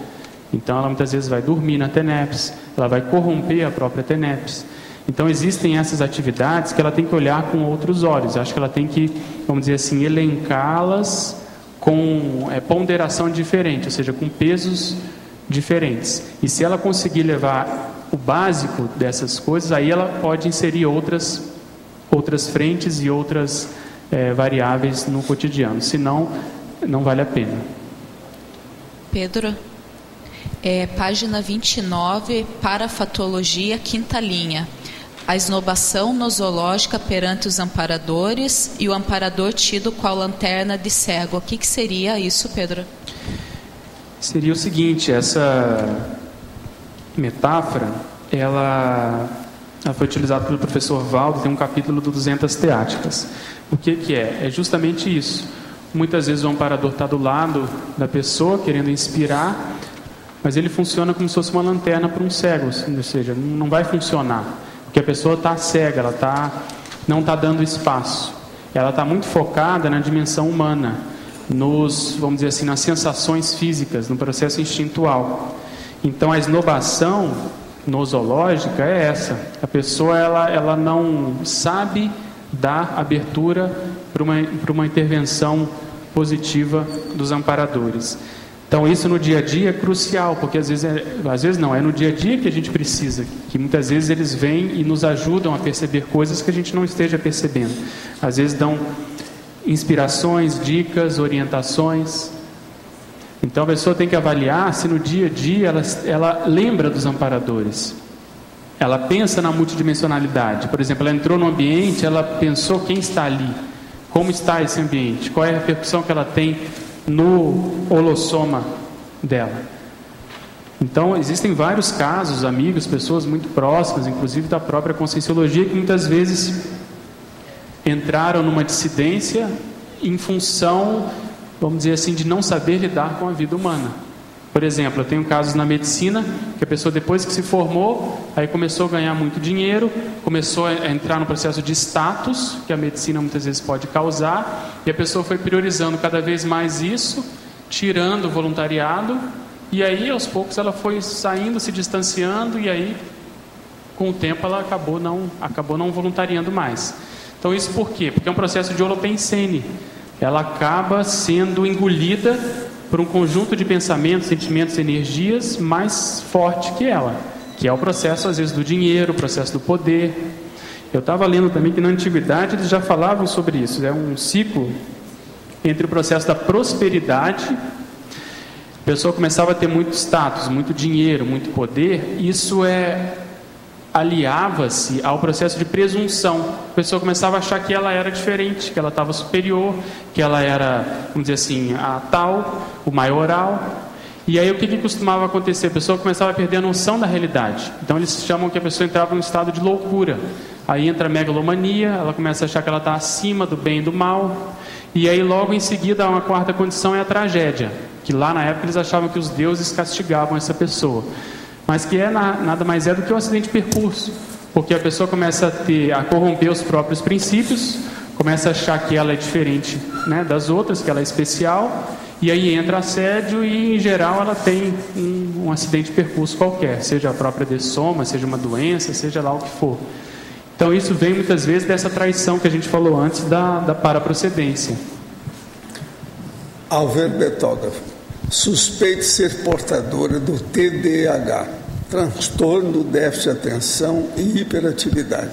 Então ela muitas vezes vai dormir na TENEPS, ela vai corromper a própria TENEPS. Então existem essas atividades que ela tem que olhar com outros olhos. Acho que ela tem que, vamos dizer assim, elencá-las com ponderação diferente, ou seja, com pesos diferentes. E se ela conseguir levar o básico dessas coisas, aí ela pode inserir outras frentes e outras variáveis no cotidiano. Senão, não vale a pena. Pedro, página 29, parafatologia, quinta linha. A esnobação nosológica perante os amparadores e o amparador tido qual lanterna de cego. O que seria isso, Pedro? Seria o seguinte: essa metáfora, ela foi utilizada pelo professor Valdo, tem um capítulo do 200 teáticas. O que é? É justamente isso. Muitas vezes o amparador está do lado da pessoa, querendo inspirar, mas ele funciona como se fosse uma lanterna para um cego, ou seja, não vai funcionar, porque a pessoa está cega, ela não está dando espaço, ela está muito focada na dimensão humana, vamos dizer assim, nas sensações físicas, no processo instintual. Então a esnobação nosológica é essa: a pessoa ela não sabe dar abertura para uma intervenção positiva dos amparadores. Então isso no dia a dia é crucial, porque às vezes não, é no dia a dia que a gente precisa, que muitas vezes eles vêm e nos ajudam a perceber coisas que a gente não esteja percebendo. Às vezes dão inspirações, dicas, orientações. Então a pessoa tem que avaliar se no dia a dia ela lembra dos amparadores, ela pensa na multidimensionalidade. Por exemplo, ela entrou no ambiente, ela pensou quem está ali, como está esse ambiente, qual é a repercussão que ela tem no holossoma dela. Então existem vários casos, amigos, pessoas muito próximas, inclusive da própria Conscienciologia, que muitas vezes entraram numa dissidência em função, vamos dizer assim, de não saber lidar com a vida humana. Por exemplo, eu tenho casos na medicina que a pessoa, depois que se formou, aí começou a ganhar muito dinheiro, começou a entrar no processo de status que a medicina muitas vezes pode causar, e a pessoa foi priorizando cada vez mais isso, tirando o voluntariado, e aí aos poucos ela foi saindo, se distanciando, e aí com o tempo ela acabou não voluntariando mais. Então isso por quê? Porque é um processo de holopensene. Ela acaba sendo engolida por um conjunto de pensamentos, sentimentos, energias mais forte que ela, que é o processo às vezes do dinheiro, o processo do poder. Eu estava lendo também que na antiguidade eles já falavam sobre isso. É um ciclo entre o processo da prosperidade, a pessoa começava a ter muito status, muito dinheiro, muito poder. Isso aliava-se ao processo de presunção. A pessoa começava a achar que ela era diferente, que ela estava superior, que ela era, vamos dizer assim, a tal, o maioral. E aí o que costumava acontecer? A pessoa começava a perder a noção da realidade. Então eles chamam que a pessoa entrava num estado de loucura. Aí entra a megalomania, ela começa a achar que ela está acima do bem e do mal. E aí logo em seguida uma quarta condição é a tragédia, que lá na época eles achavam que os deuses castigavam essa pessoa, mas que nada mais é do que um acidente de percurso, porque a pessoa começa a corromper os próprios princípios, começa a achar que ela é diferente, né, das outras, que ela é especial, e aí entra assédio e, em geral, ela tem um acidente de percurso qualquer, seja a própria dessoma, seja uma doença, seja lá o que for. Então, isso vem muitas vezes dessa traição que a gente falou antes da paraprocedência. Alver Betógrafo, suspeito de ser portadora do TDAH, transtorno do déficit de atenção e hiperatividade.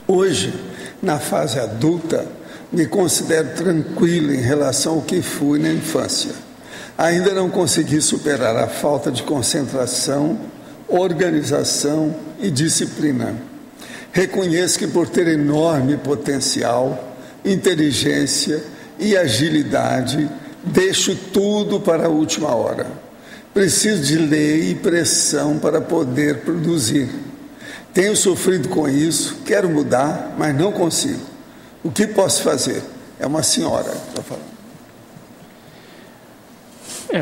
Hoje, na fase adulta, me considero tranquilo em relação ao que fui na infância. Ainda não consegui superar a falta de concentração, organização e disciplina. Reconheço que por ter enorme potencial, inteligência e agilidade, deixo tudo para a última hora. Preciso de lei e pressão para poder produzir. Tenho sofrido com isso, quero mudar, mas não consigo. O que posso fazer? É uma senhora que está falando.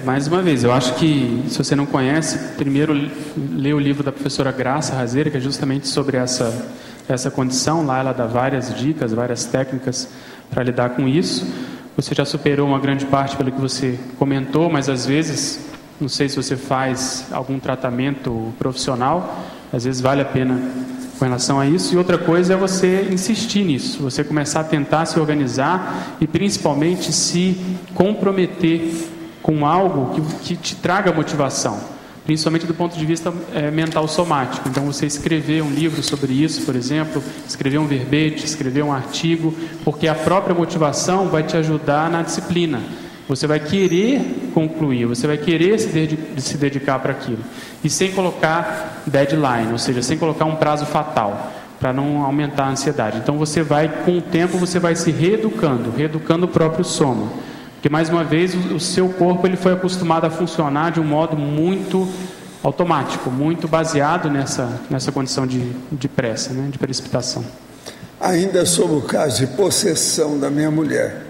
Mais uma vez, eu acho que, se você não conhece, primeiro lê o livro da professora Graça Razeira, que é justamente sobre essa condição. Lá ela dá várias dicas, várias técnicas para lidar com isso. Você já superou uma grande parte pelo que você comentou, mas às vezes, não sei se você faz algum tratamento profissional, às vezes vale a pena com relação a isso. E outra coisa é você insistir nisso, você começar a tentar se organizar e principalmente se comprometer com algo que te traga motivação, principalmente do ponto de vista mental somático. Então, você escrever um livro sobre isso, por exemplo, escrever um verbete, escrever um artigo, porque a própria motivação vai te ajudar na disciplina. Você vai querer concluir, você vai querer se dedicar para aquilo. E sem colocar deadline, ou seja, sem colocar um prazo fatal, para não aumentar a ansiedade. Então, você vai, com o tempo, você vai se reeducando o próprio soma. Porque, mais uma vez, o seu corpo ele foi acostumado a funcionar de um modo muito automático, muito baseado nessa condição de pressa, né, de precipitação. Ainda sobre o caso de possessão da minha mulher,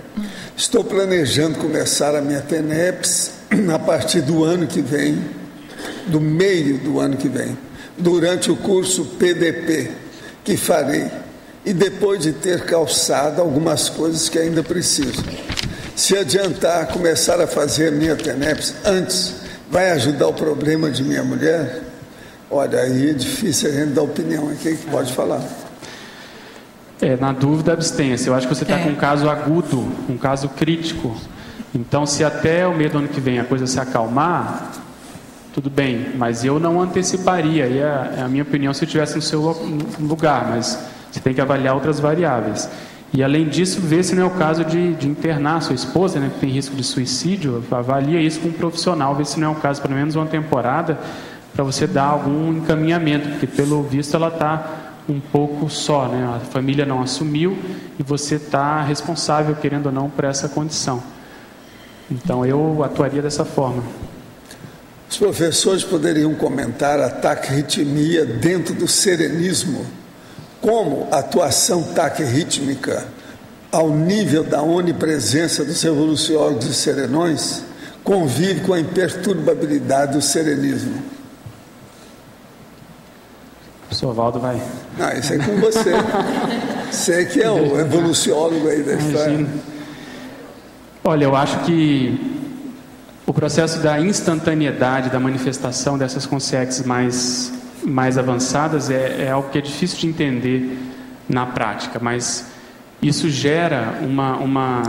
estou planejando começar a minha TENEPS a partir do ano que vem, do meio do ano que vem, durante o curso PDP que farei, e depois de ter calçado algumas coisas que ainda preciso. Se adiantar, começar a fazer minha TENEPS antes, vai ajudar o problema de minha mulher? Olha, aí é difícil a gente dar opinião aqui, que pode falar. Na dúvida, abstenha-se. Eu acho que você está com um caso agudo, um caso crítico. Então, se até o meio do ano que vem a coisa se acalmar, tudo bem, mas eu não anteciparia. E é a minha opinião se eu estivesse no seu lugar, mas você tem que avaliar outras variáveis. E, além disso, ver se não é o caso de internar a sua esposa, né, que tem risco de suicídio. Avalia isso com um profissional, ver se não é o caso, pelo menos uma temporada, para você dar algum encaminhamento, porque, pelo visto, ela está um pouco só, né? A família não assumiu e você está responsável, querendo ou não, por essa condição. Então, eu atuaria dessa forma. Os professores poderiam comentar a taquirritmia dentro do serenismo, como a atuação taquirrítmica, ao nível da onipresença dos revolucionários e serenões, convive com a imperturbabilidade do serenismo. O professor Valdo vai... Não, isso é com você. Você que é o evoluciólogo aí da história. Olha, eu acho que o processo da instantaneidade da manifestação dessas consciências mais avançadas é algo que é difícil de entender na prática, mas isso gera uma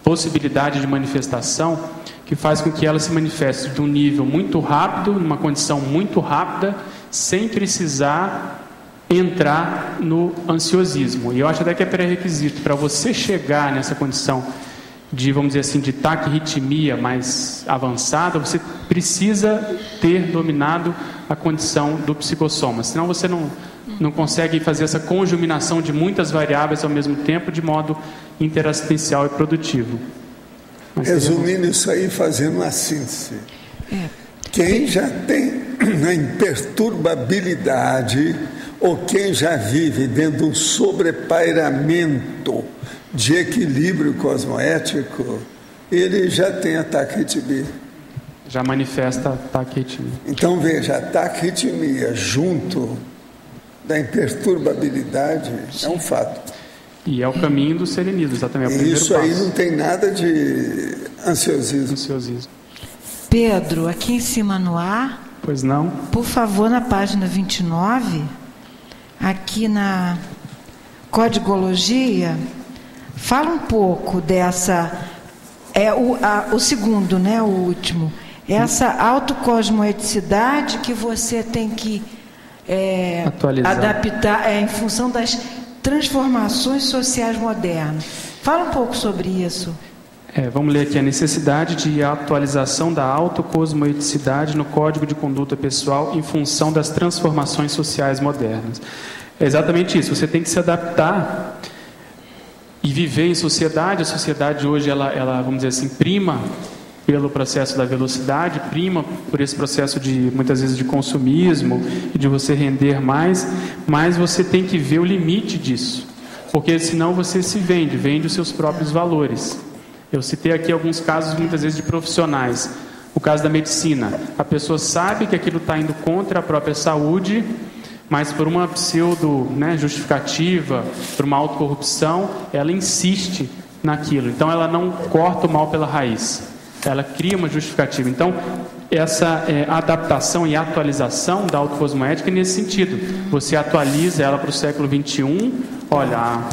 possibilidade de manifestação que faz com que ela se manifeste de um nível muito rápido, numa condição muito rápida, sem precisar entrar no ansiosismo. E eu acho até que é pré-requisito para você chegar nessa condição de, vamos dizer assim, de taquirritmia mais avançada, você precisa ter dominado a condição do psicossoma, senão você não consegue fazer essa conjuminação de muitas variáveis ao mesmo tempo de modo interassistencial e produtivo. Resumindo isso aí, fazendo uma síntese. Quem já tem a imperturbabilidade ou quem já vive dentro de um sobrepairamento de equilíbrio cosmoético ele já tem a taquiarritmia. Já manifesta a taquiarritmia. Então, veja, a taquiarritmia junto da imperturbabilidade é um fato. E é o caminho do serenismo, exatamente. É o primeiro isso passo. Aí não tem nada de ansiosismo. Pedro, aqui em cima no ar. Pois não. Por favor, na página 29, aqui na Codigologia, fala um pouco dessa. O segundo, né? O último. Essa autocosmoeticidade que você tem que adaptar em função das transformações sociais modernas. Fala um pouco sobre isso. Vamos ler aqui a necessidade de atualização da autocosmoeticidade no Código de Conduta Pessoal em função das transformações sociais modernas. É exatamente isso, você tem que se adaptar e viver em sociedade. A sociedade hoje, ela vamos dizer assim, prima pelo processo da velocidade, prima por esse processo de, muitas vezes, de consumismo e de você render mais, mas você tem que ver o limite disso, porque senão você se vende os seus próprios valores. Eu citei aqui alguns casos, muitas vezes, de profissionais. O caso da medicina, a pessoa sabe que aquilo está indo contra a própria saúde, mas por uma justificativa, por uma autocorrupção, ela insiste naquilo. Então ela não corta o mal pela raiz, ela cria uma justificativa. Então essa adaptação e atualização da autocosmoética é nesse sentido. Você atualiza ela para o século XXI, olha,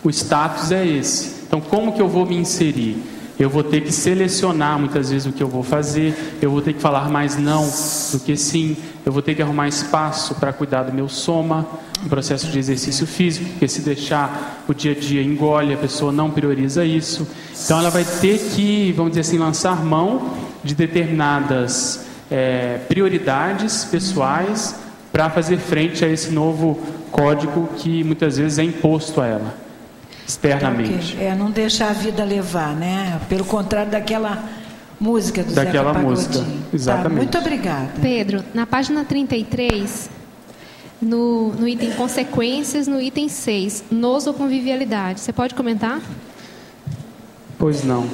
o status é esse. Então como que eu vou me inserir? Eu vou ter que selecionar muitas vezes o que eu vou fazer, eu vou ter que falar mais não do que sim, eu vou ter que arrumar espaço para cuidar do meu soma, um processo de exercício físico, porque se deixar o dia a dia engole, a pessoa não prioriza isso. Então ela vai ter que, vamos dizer assim, lançar mão de determinadas prioridades pessoais para fazer frente a esse novo código que muitas vezes é imposto a ela externamente. Não deixar a vida levar, né? Pelo contrário daquela música do Zeca Pagodinho. Exatamente. Tá, muito obrigada. Pedro, na página 33, no item consequências, no item 6, nosoconvivialidade, você pode comentar? Pois não.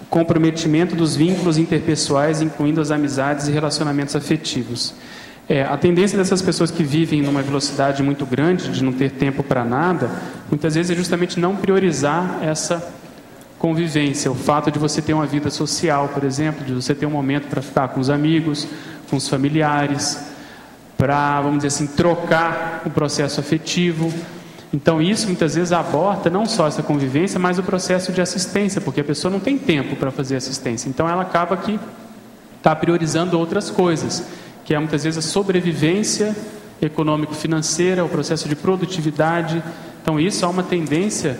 Comprometimento dos vínculos interpessoais, incluindo as amizades e relacionamentos afetivos. A tendência dessas pessoas que vivem numa velocidade muito grande, de não ter tempo para nada, muitas vezes é justamente não priorizar essa convivência. O fato de você ter uma vida social, por exemplo, de você ter um momento para ficar com os amigos, com os familiares, para, vamos dizer assim, trocar o processo afetivo. Então isso muitas vezes aborta não só essa convivência, mas o processo de assistência, porque a pessoa não tem tempo para fazer assistência. Então ela acaba que está priorizando outras coisas, que é muitas vezes a sobrevivência econômico-financeira, o processo de produtividade. Então isso há uma tendência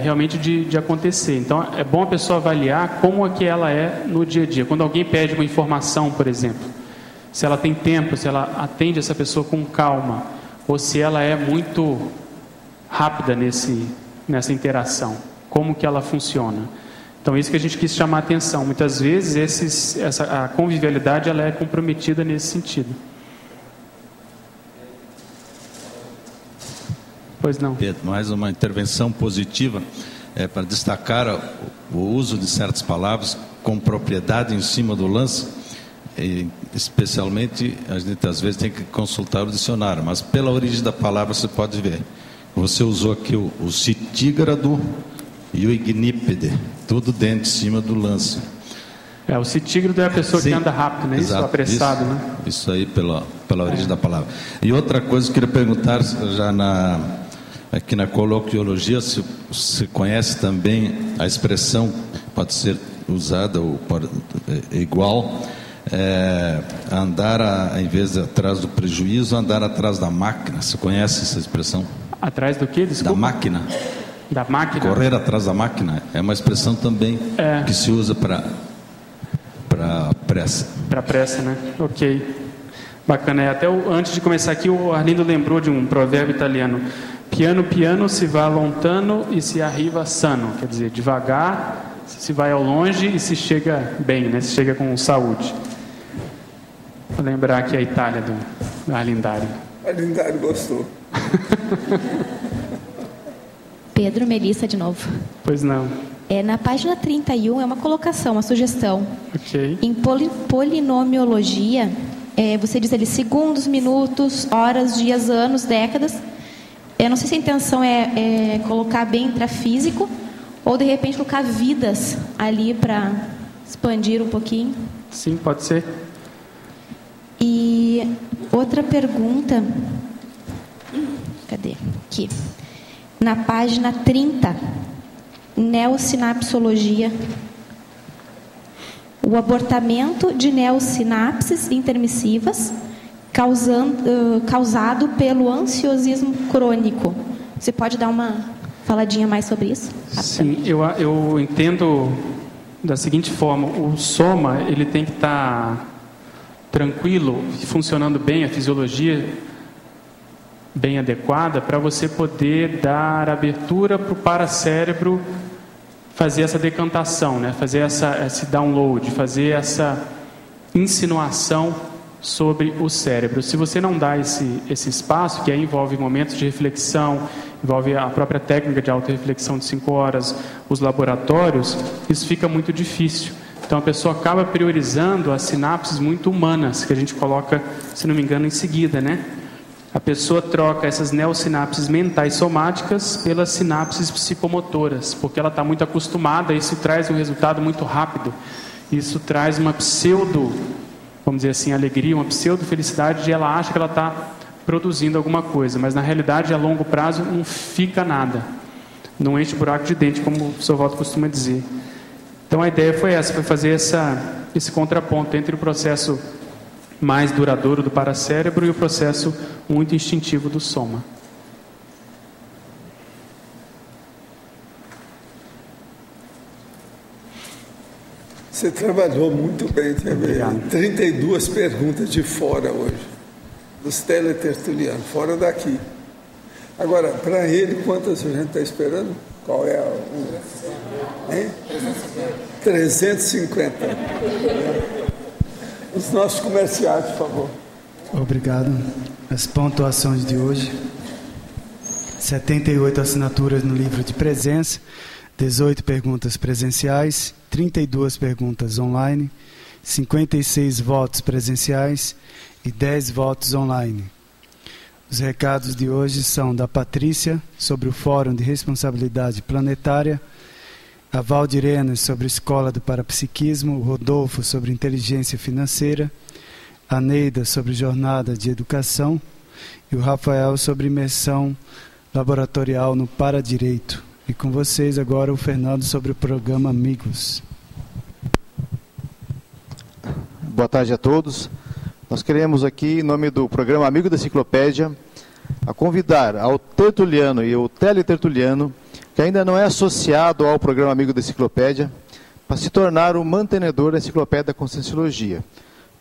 realmente de acontecer. Então é bom a pessoa avaliar como é que ela é no dia a dia. Quando alguém pede uma informação, por exemplo, se ela tem tempo, se ela atende essa pessoa com calma, ou se ela é muito rápida nessa interação, como que ela funciona. Então isso que a gente quis chamar a atenção. Muitas vezes a convivialidade ela é comprometida nesse sentido. Pois não. Pedro, mais uma intervenção positiva para destacar o uso de certas palavras com propriedade em cima do lance. E, especialmente, a gente às vezes tem que consultar o dicionário, mas pela origem da palavra você pode ver. Você usou aqui o citígrado e o ignípede, tudo dentro de cima do lance. O citígrado é a pessoa que anda rápido, né? Exato, isso, apressado, né? Isso aí pela origem da palavra. E outra coisa que eu queria perguntar, já aqui na coloquiologia, se você conhece também a expressão, pode ser usada ou igual, andar, em vez de atrás do prejuízo, andar atrás da máquina. Você conhece essa expressão? Atrás do quê? Desculpa. Da máquina. Da máquina? Correr atrás da máquina. É uma expressão também que se usa para pressa. Para pressa, né? Ok. Bacana. Até antes de começar aqui, o Arlindo lembrou de um provérbio italiano. Piano, piano, si va lontano e se arriva sano. Quer dizer, devagar, se vai ao longe e se chega bem, né? Se chega com saúde. Vou lembrar aqui a Itália do Arlindário. Arlindário gostou. Pedro, Melissa de novo. Pois não. Na página 31 é uma colocação, uma sugestão. Ok. Em polinomiologia, você diz ali segundos, minutos, horas, dias, anos, décadas. Eu não sei se a intenção é colocar bem intrafísico ou, de repente, colocar vidas ali para expandir um pouquinho. Sim, pode ser. E outra pergunta. Cadê? Aqui. Na página 30, neossinapsologia. O abortamento de neossinapses intermissivas causado pelo ansiosismo crônico. Você pode dar uma faladinha mais sobre isso? Sim, eu entendo da seguinte forma: o soma ele tem que estar tranquilo, funcionando bem, a fisiologia bem adequada, para você poder dar abertura para o paracérebro fazer essa decantação, né? Fazer esse download, fazer essa insinuação sobre o cérebro. Se você não dá esse espaço, que aí envolve momentos de reflexão, envolve a própria técnica de autorreflexão de 5 horas, os laboratórios, isso fica muito difícil. Então a pessoa acaba priorizando as sinapses muito humanas, que a gente coloca, se não me engano, em seguida, né? A pessoa troca essas neossinapses mentais somáticas pelas sinapses psicomotoras, porque ela está muito acostumada, isso traz um resultado muito rápido. Isso traz uma pseudo, vamos dizer assim, alegria, uma pseudo felicidade, de ela acha que ela está produzindo alguma coisa, mas na realidade a longo prazo não fica nada, não enche buraco de dente, como o professor Walter costuma dizer. Então a ideia foi essa, foi fazer esse contraponto entre o processo mais duradouro do paracérebro e o processo muito instintivo do soma. Você trabalhou muito bem, teve 32 perguntas de fora hoje, dos teletertulianos, fora daqui. Agora, para ele, quantas a gente está esperando? Qual é o... Hein? 350. Os nossos comerciais, por favor. Obrigado. As pontuações de hoje: 78 assinaturas no livro de presença, 18 perguntas presenciais, 32 perguntas online, 56 votos presenciais e 10 votos online. Os recados de hoje são da Patrícia, sobre o Fórum de Responsabilidade Planetária, a Valdirena sobre Escola do Parapsiquismo, o Rodolfo sobre Inteligência Financeira, a Neida sobre Jornada de Educação e o Rafael sobre Imersão Laboratorial no Paradireito. E com vocês agora o Fernando sobre o programa Amigos. Boa tarde a todos. Nós queremos aqui, em nome do programa Amigo da Enciclopédia, a convidar ao tertuliano e ao teletertuliano que ainda não é associado ao programa Amigo da Enciclopédia, para se tornar o mantenedor da Enciclopédia da Conscienciologia.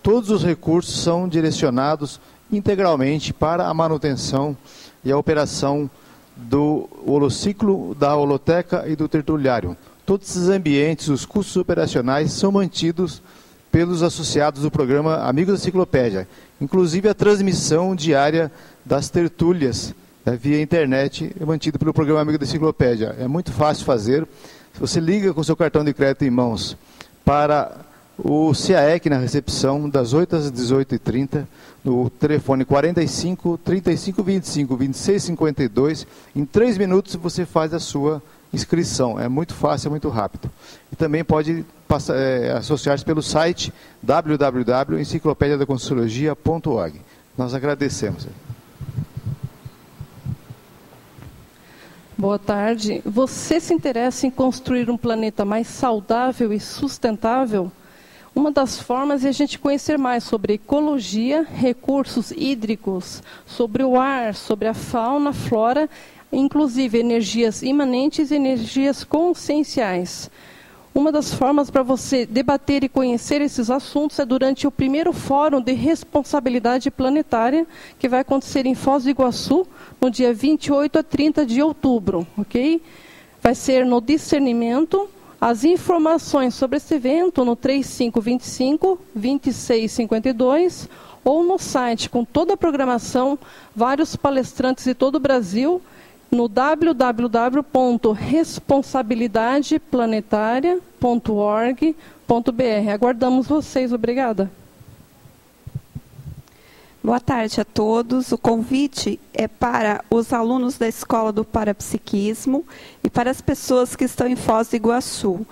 Todos os recursos são direcionados integralmente para a manutenção e a operação do holociclo, da holoteca e do tertuliário. Todos esses ambientes, os custos operacionais, são mantidos pelos associados do programa Amigos da Enciclopédia, inclusive a transmissão diária das tertúlias via internet é mantido pelo programa Amigo da Enciclopédia. É muito fácil fazer. Se você liga com o seu cartão de crédito em mãos para o CAEC na recepção, das 8 às 18h30, no telefone 45 35 25 26 52, em 3 minutos você faz a sua inscrição. É muito fácil, é muito rápido. E também pode associar-se pelo site www.enciclopediadaconscienciologia.org. Nós agradecemos. Boa tarde. Você se interessa em construir um planeta mais saudável e sustentável? Uma das formas é a gente conhecer mais sobre ecologia, recursos hídricos, sobre o ar, sobre a fauna, flora, inclusive energias imanentes e energias conscienciais. Uma das formas para você debater e conhecer esses assuntos é durante o primeiro Fórum de Responsabilidade Planetária, que vai acontecer em Foz do Iguaçu, no dia 28 a 30 de outubro, ok? Vai ser no discernimento. As informações sobre esse evento no 3525-2652 ou no site com toda a programação, vários palestrantes de todo o Brasil, no www.responsabilidadeplanetaria.org.br. Aguardamos vocês. Obrigada. Boa tarde a todos. O convite é para os alunos da Escola do Parapsiquismo e para as pessoas que estão em Foz do Iguaçu,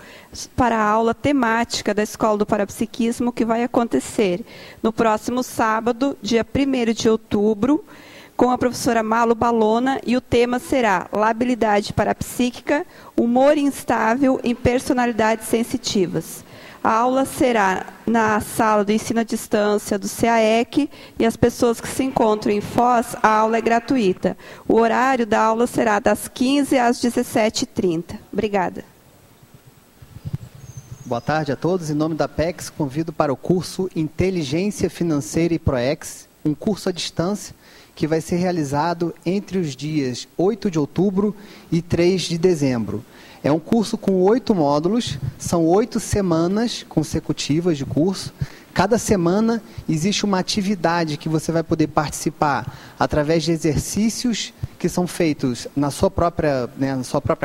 para a aula temática da Escola do Parapsiquismo, que vai acontecer no próximo sábado, dia 1º de outubro, com a professora Malu Balona, e o tema será Labilidade Parapsíquica, Humor Instável em Personalidades Sensitivas. A aula será na sala do ensino à distância do CAEC e as pessoas que se encontram em Foz, a aula é gratuita. O horário da aula será das 15 às 17h30. Obrigada. Boa tarde a todos. Em nome da PEX, convido para o curso Inteligência Financeira e ProEx, um curso à distância que vai ser realizado entre os dias 8 de outubro e 3 de dezembro. É um curso com 8 módulos, são 8 semanas consecutivas de curso. Cada semana existe uma atividade que você vai poder participar através de exercícios que são feitos na sua própria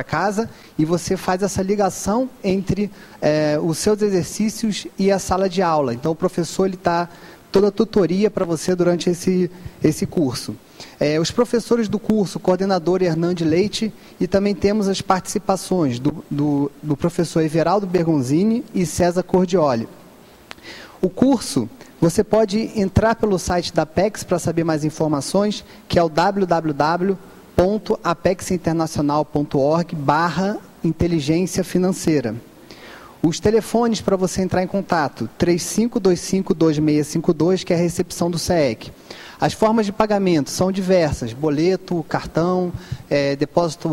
casa, e você faz essa ligação entre os seus exercícios e a sala de aula. Então o professor está toda a tutoria para você durante esse curso. Os professores do curso, coordenador Hernande Leite, e também temos as participações do professor Everaldo Bergonzini e César Cordioli. O curso, você pode entrar pelo site da Apex para saber mais informações, que é o www.apexinternacional.org/inteligência financeira. Os telefones para você entrar em contato, 3525-2652, que é a recepção do CAEC. As formas de pagamento são diversas, boleto, cartão, depósito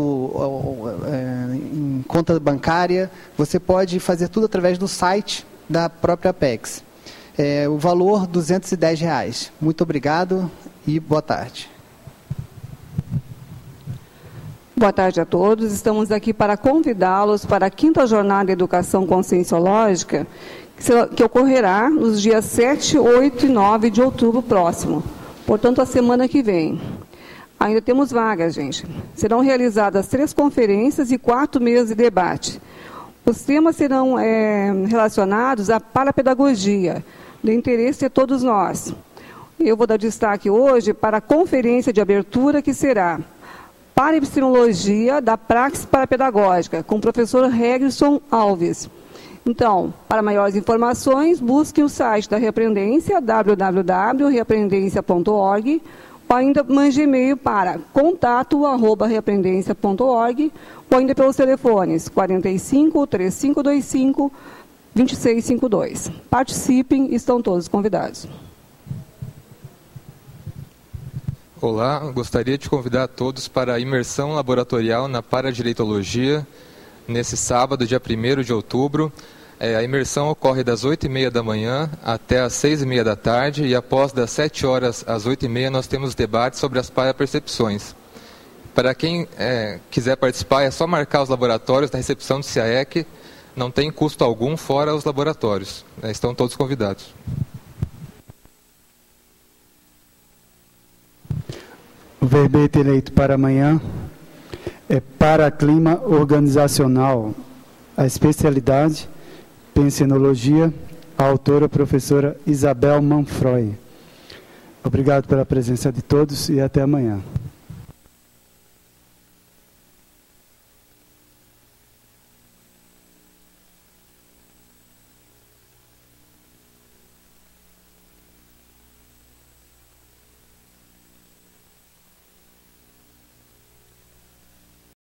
em conta bancária. Você pode fazer tudo através do site da própria Apex. O valor, R$ 210. Muito obrigado e boa tarde. Boa tarde a todos. Estamos aqui para convidá-los para a 5ª Jornada de Educação Conscienciológica, que ocorrerá nos dias 7, 8 e 9 de outubro próximo. Portanto, a semana que vem. Ainda temos vagas, gente. Serão realizadas 3 conferências e 4 mesas de debate. Os temas serão relacionados à parapedagogia, do interesse de todos nós. Eu vou dar destaque hoje para a conferência de abertura, que será Paraepistemologia da Praxis Parapedagógica, com o professor Regson Alves. Então, para maiores informações, busque o site da Reaprendência, www.reaprendência.org, ou ainda mande e-mail para contato@reaprendência.org, ou ainda pelos telefones 45 3525 2652. Participem, estão todos convidados. Olá, gostaria de convidar a todos para a imersão laboratorial na Paradireitologia, nesse sábado, dia 1º de outubro. A imersão ocorre das 8h30 da manhã até as 6h30 da tarde, e após das 7 horas às 8h30 nós temos debates sobre as parapercepções. Para quem quiser participar, é só marcar os laboratórios na recepção do CAEC, não tem custo algum fora os laboratórios. Estão todos convidados. O verbete eleito para amanhã é Paraclima Organizacional. A especialidade, Pensenologia, a autora, professora Isabel Manfroy. Obrigado pela presença de todos e até amanhã.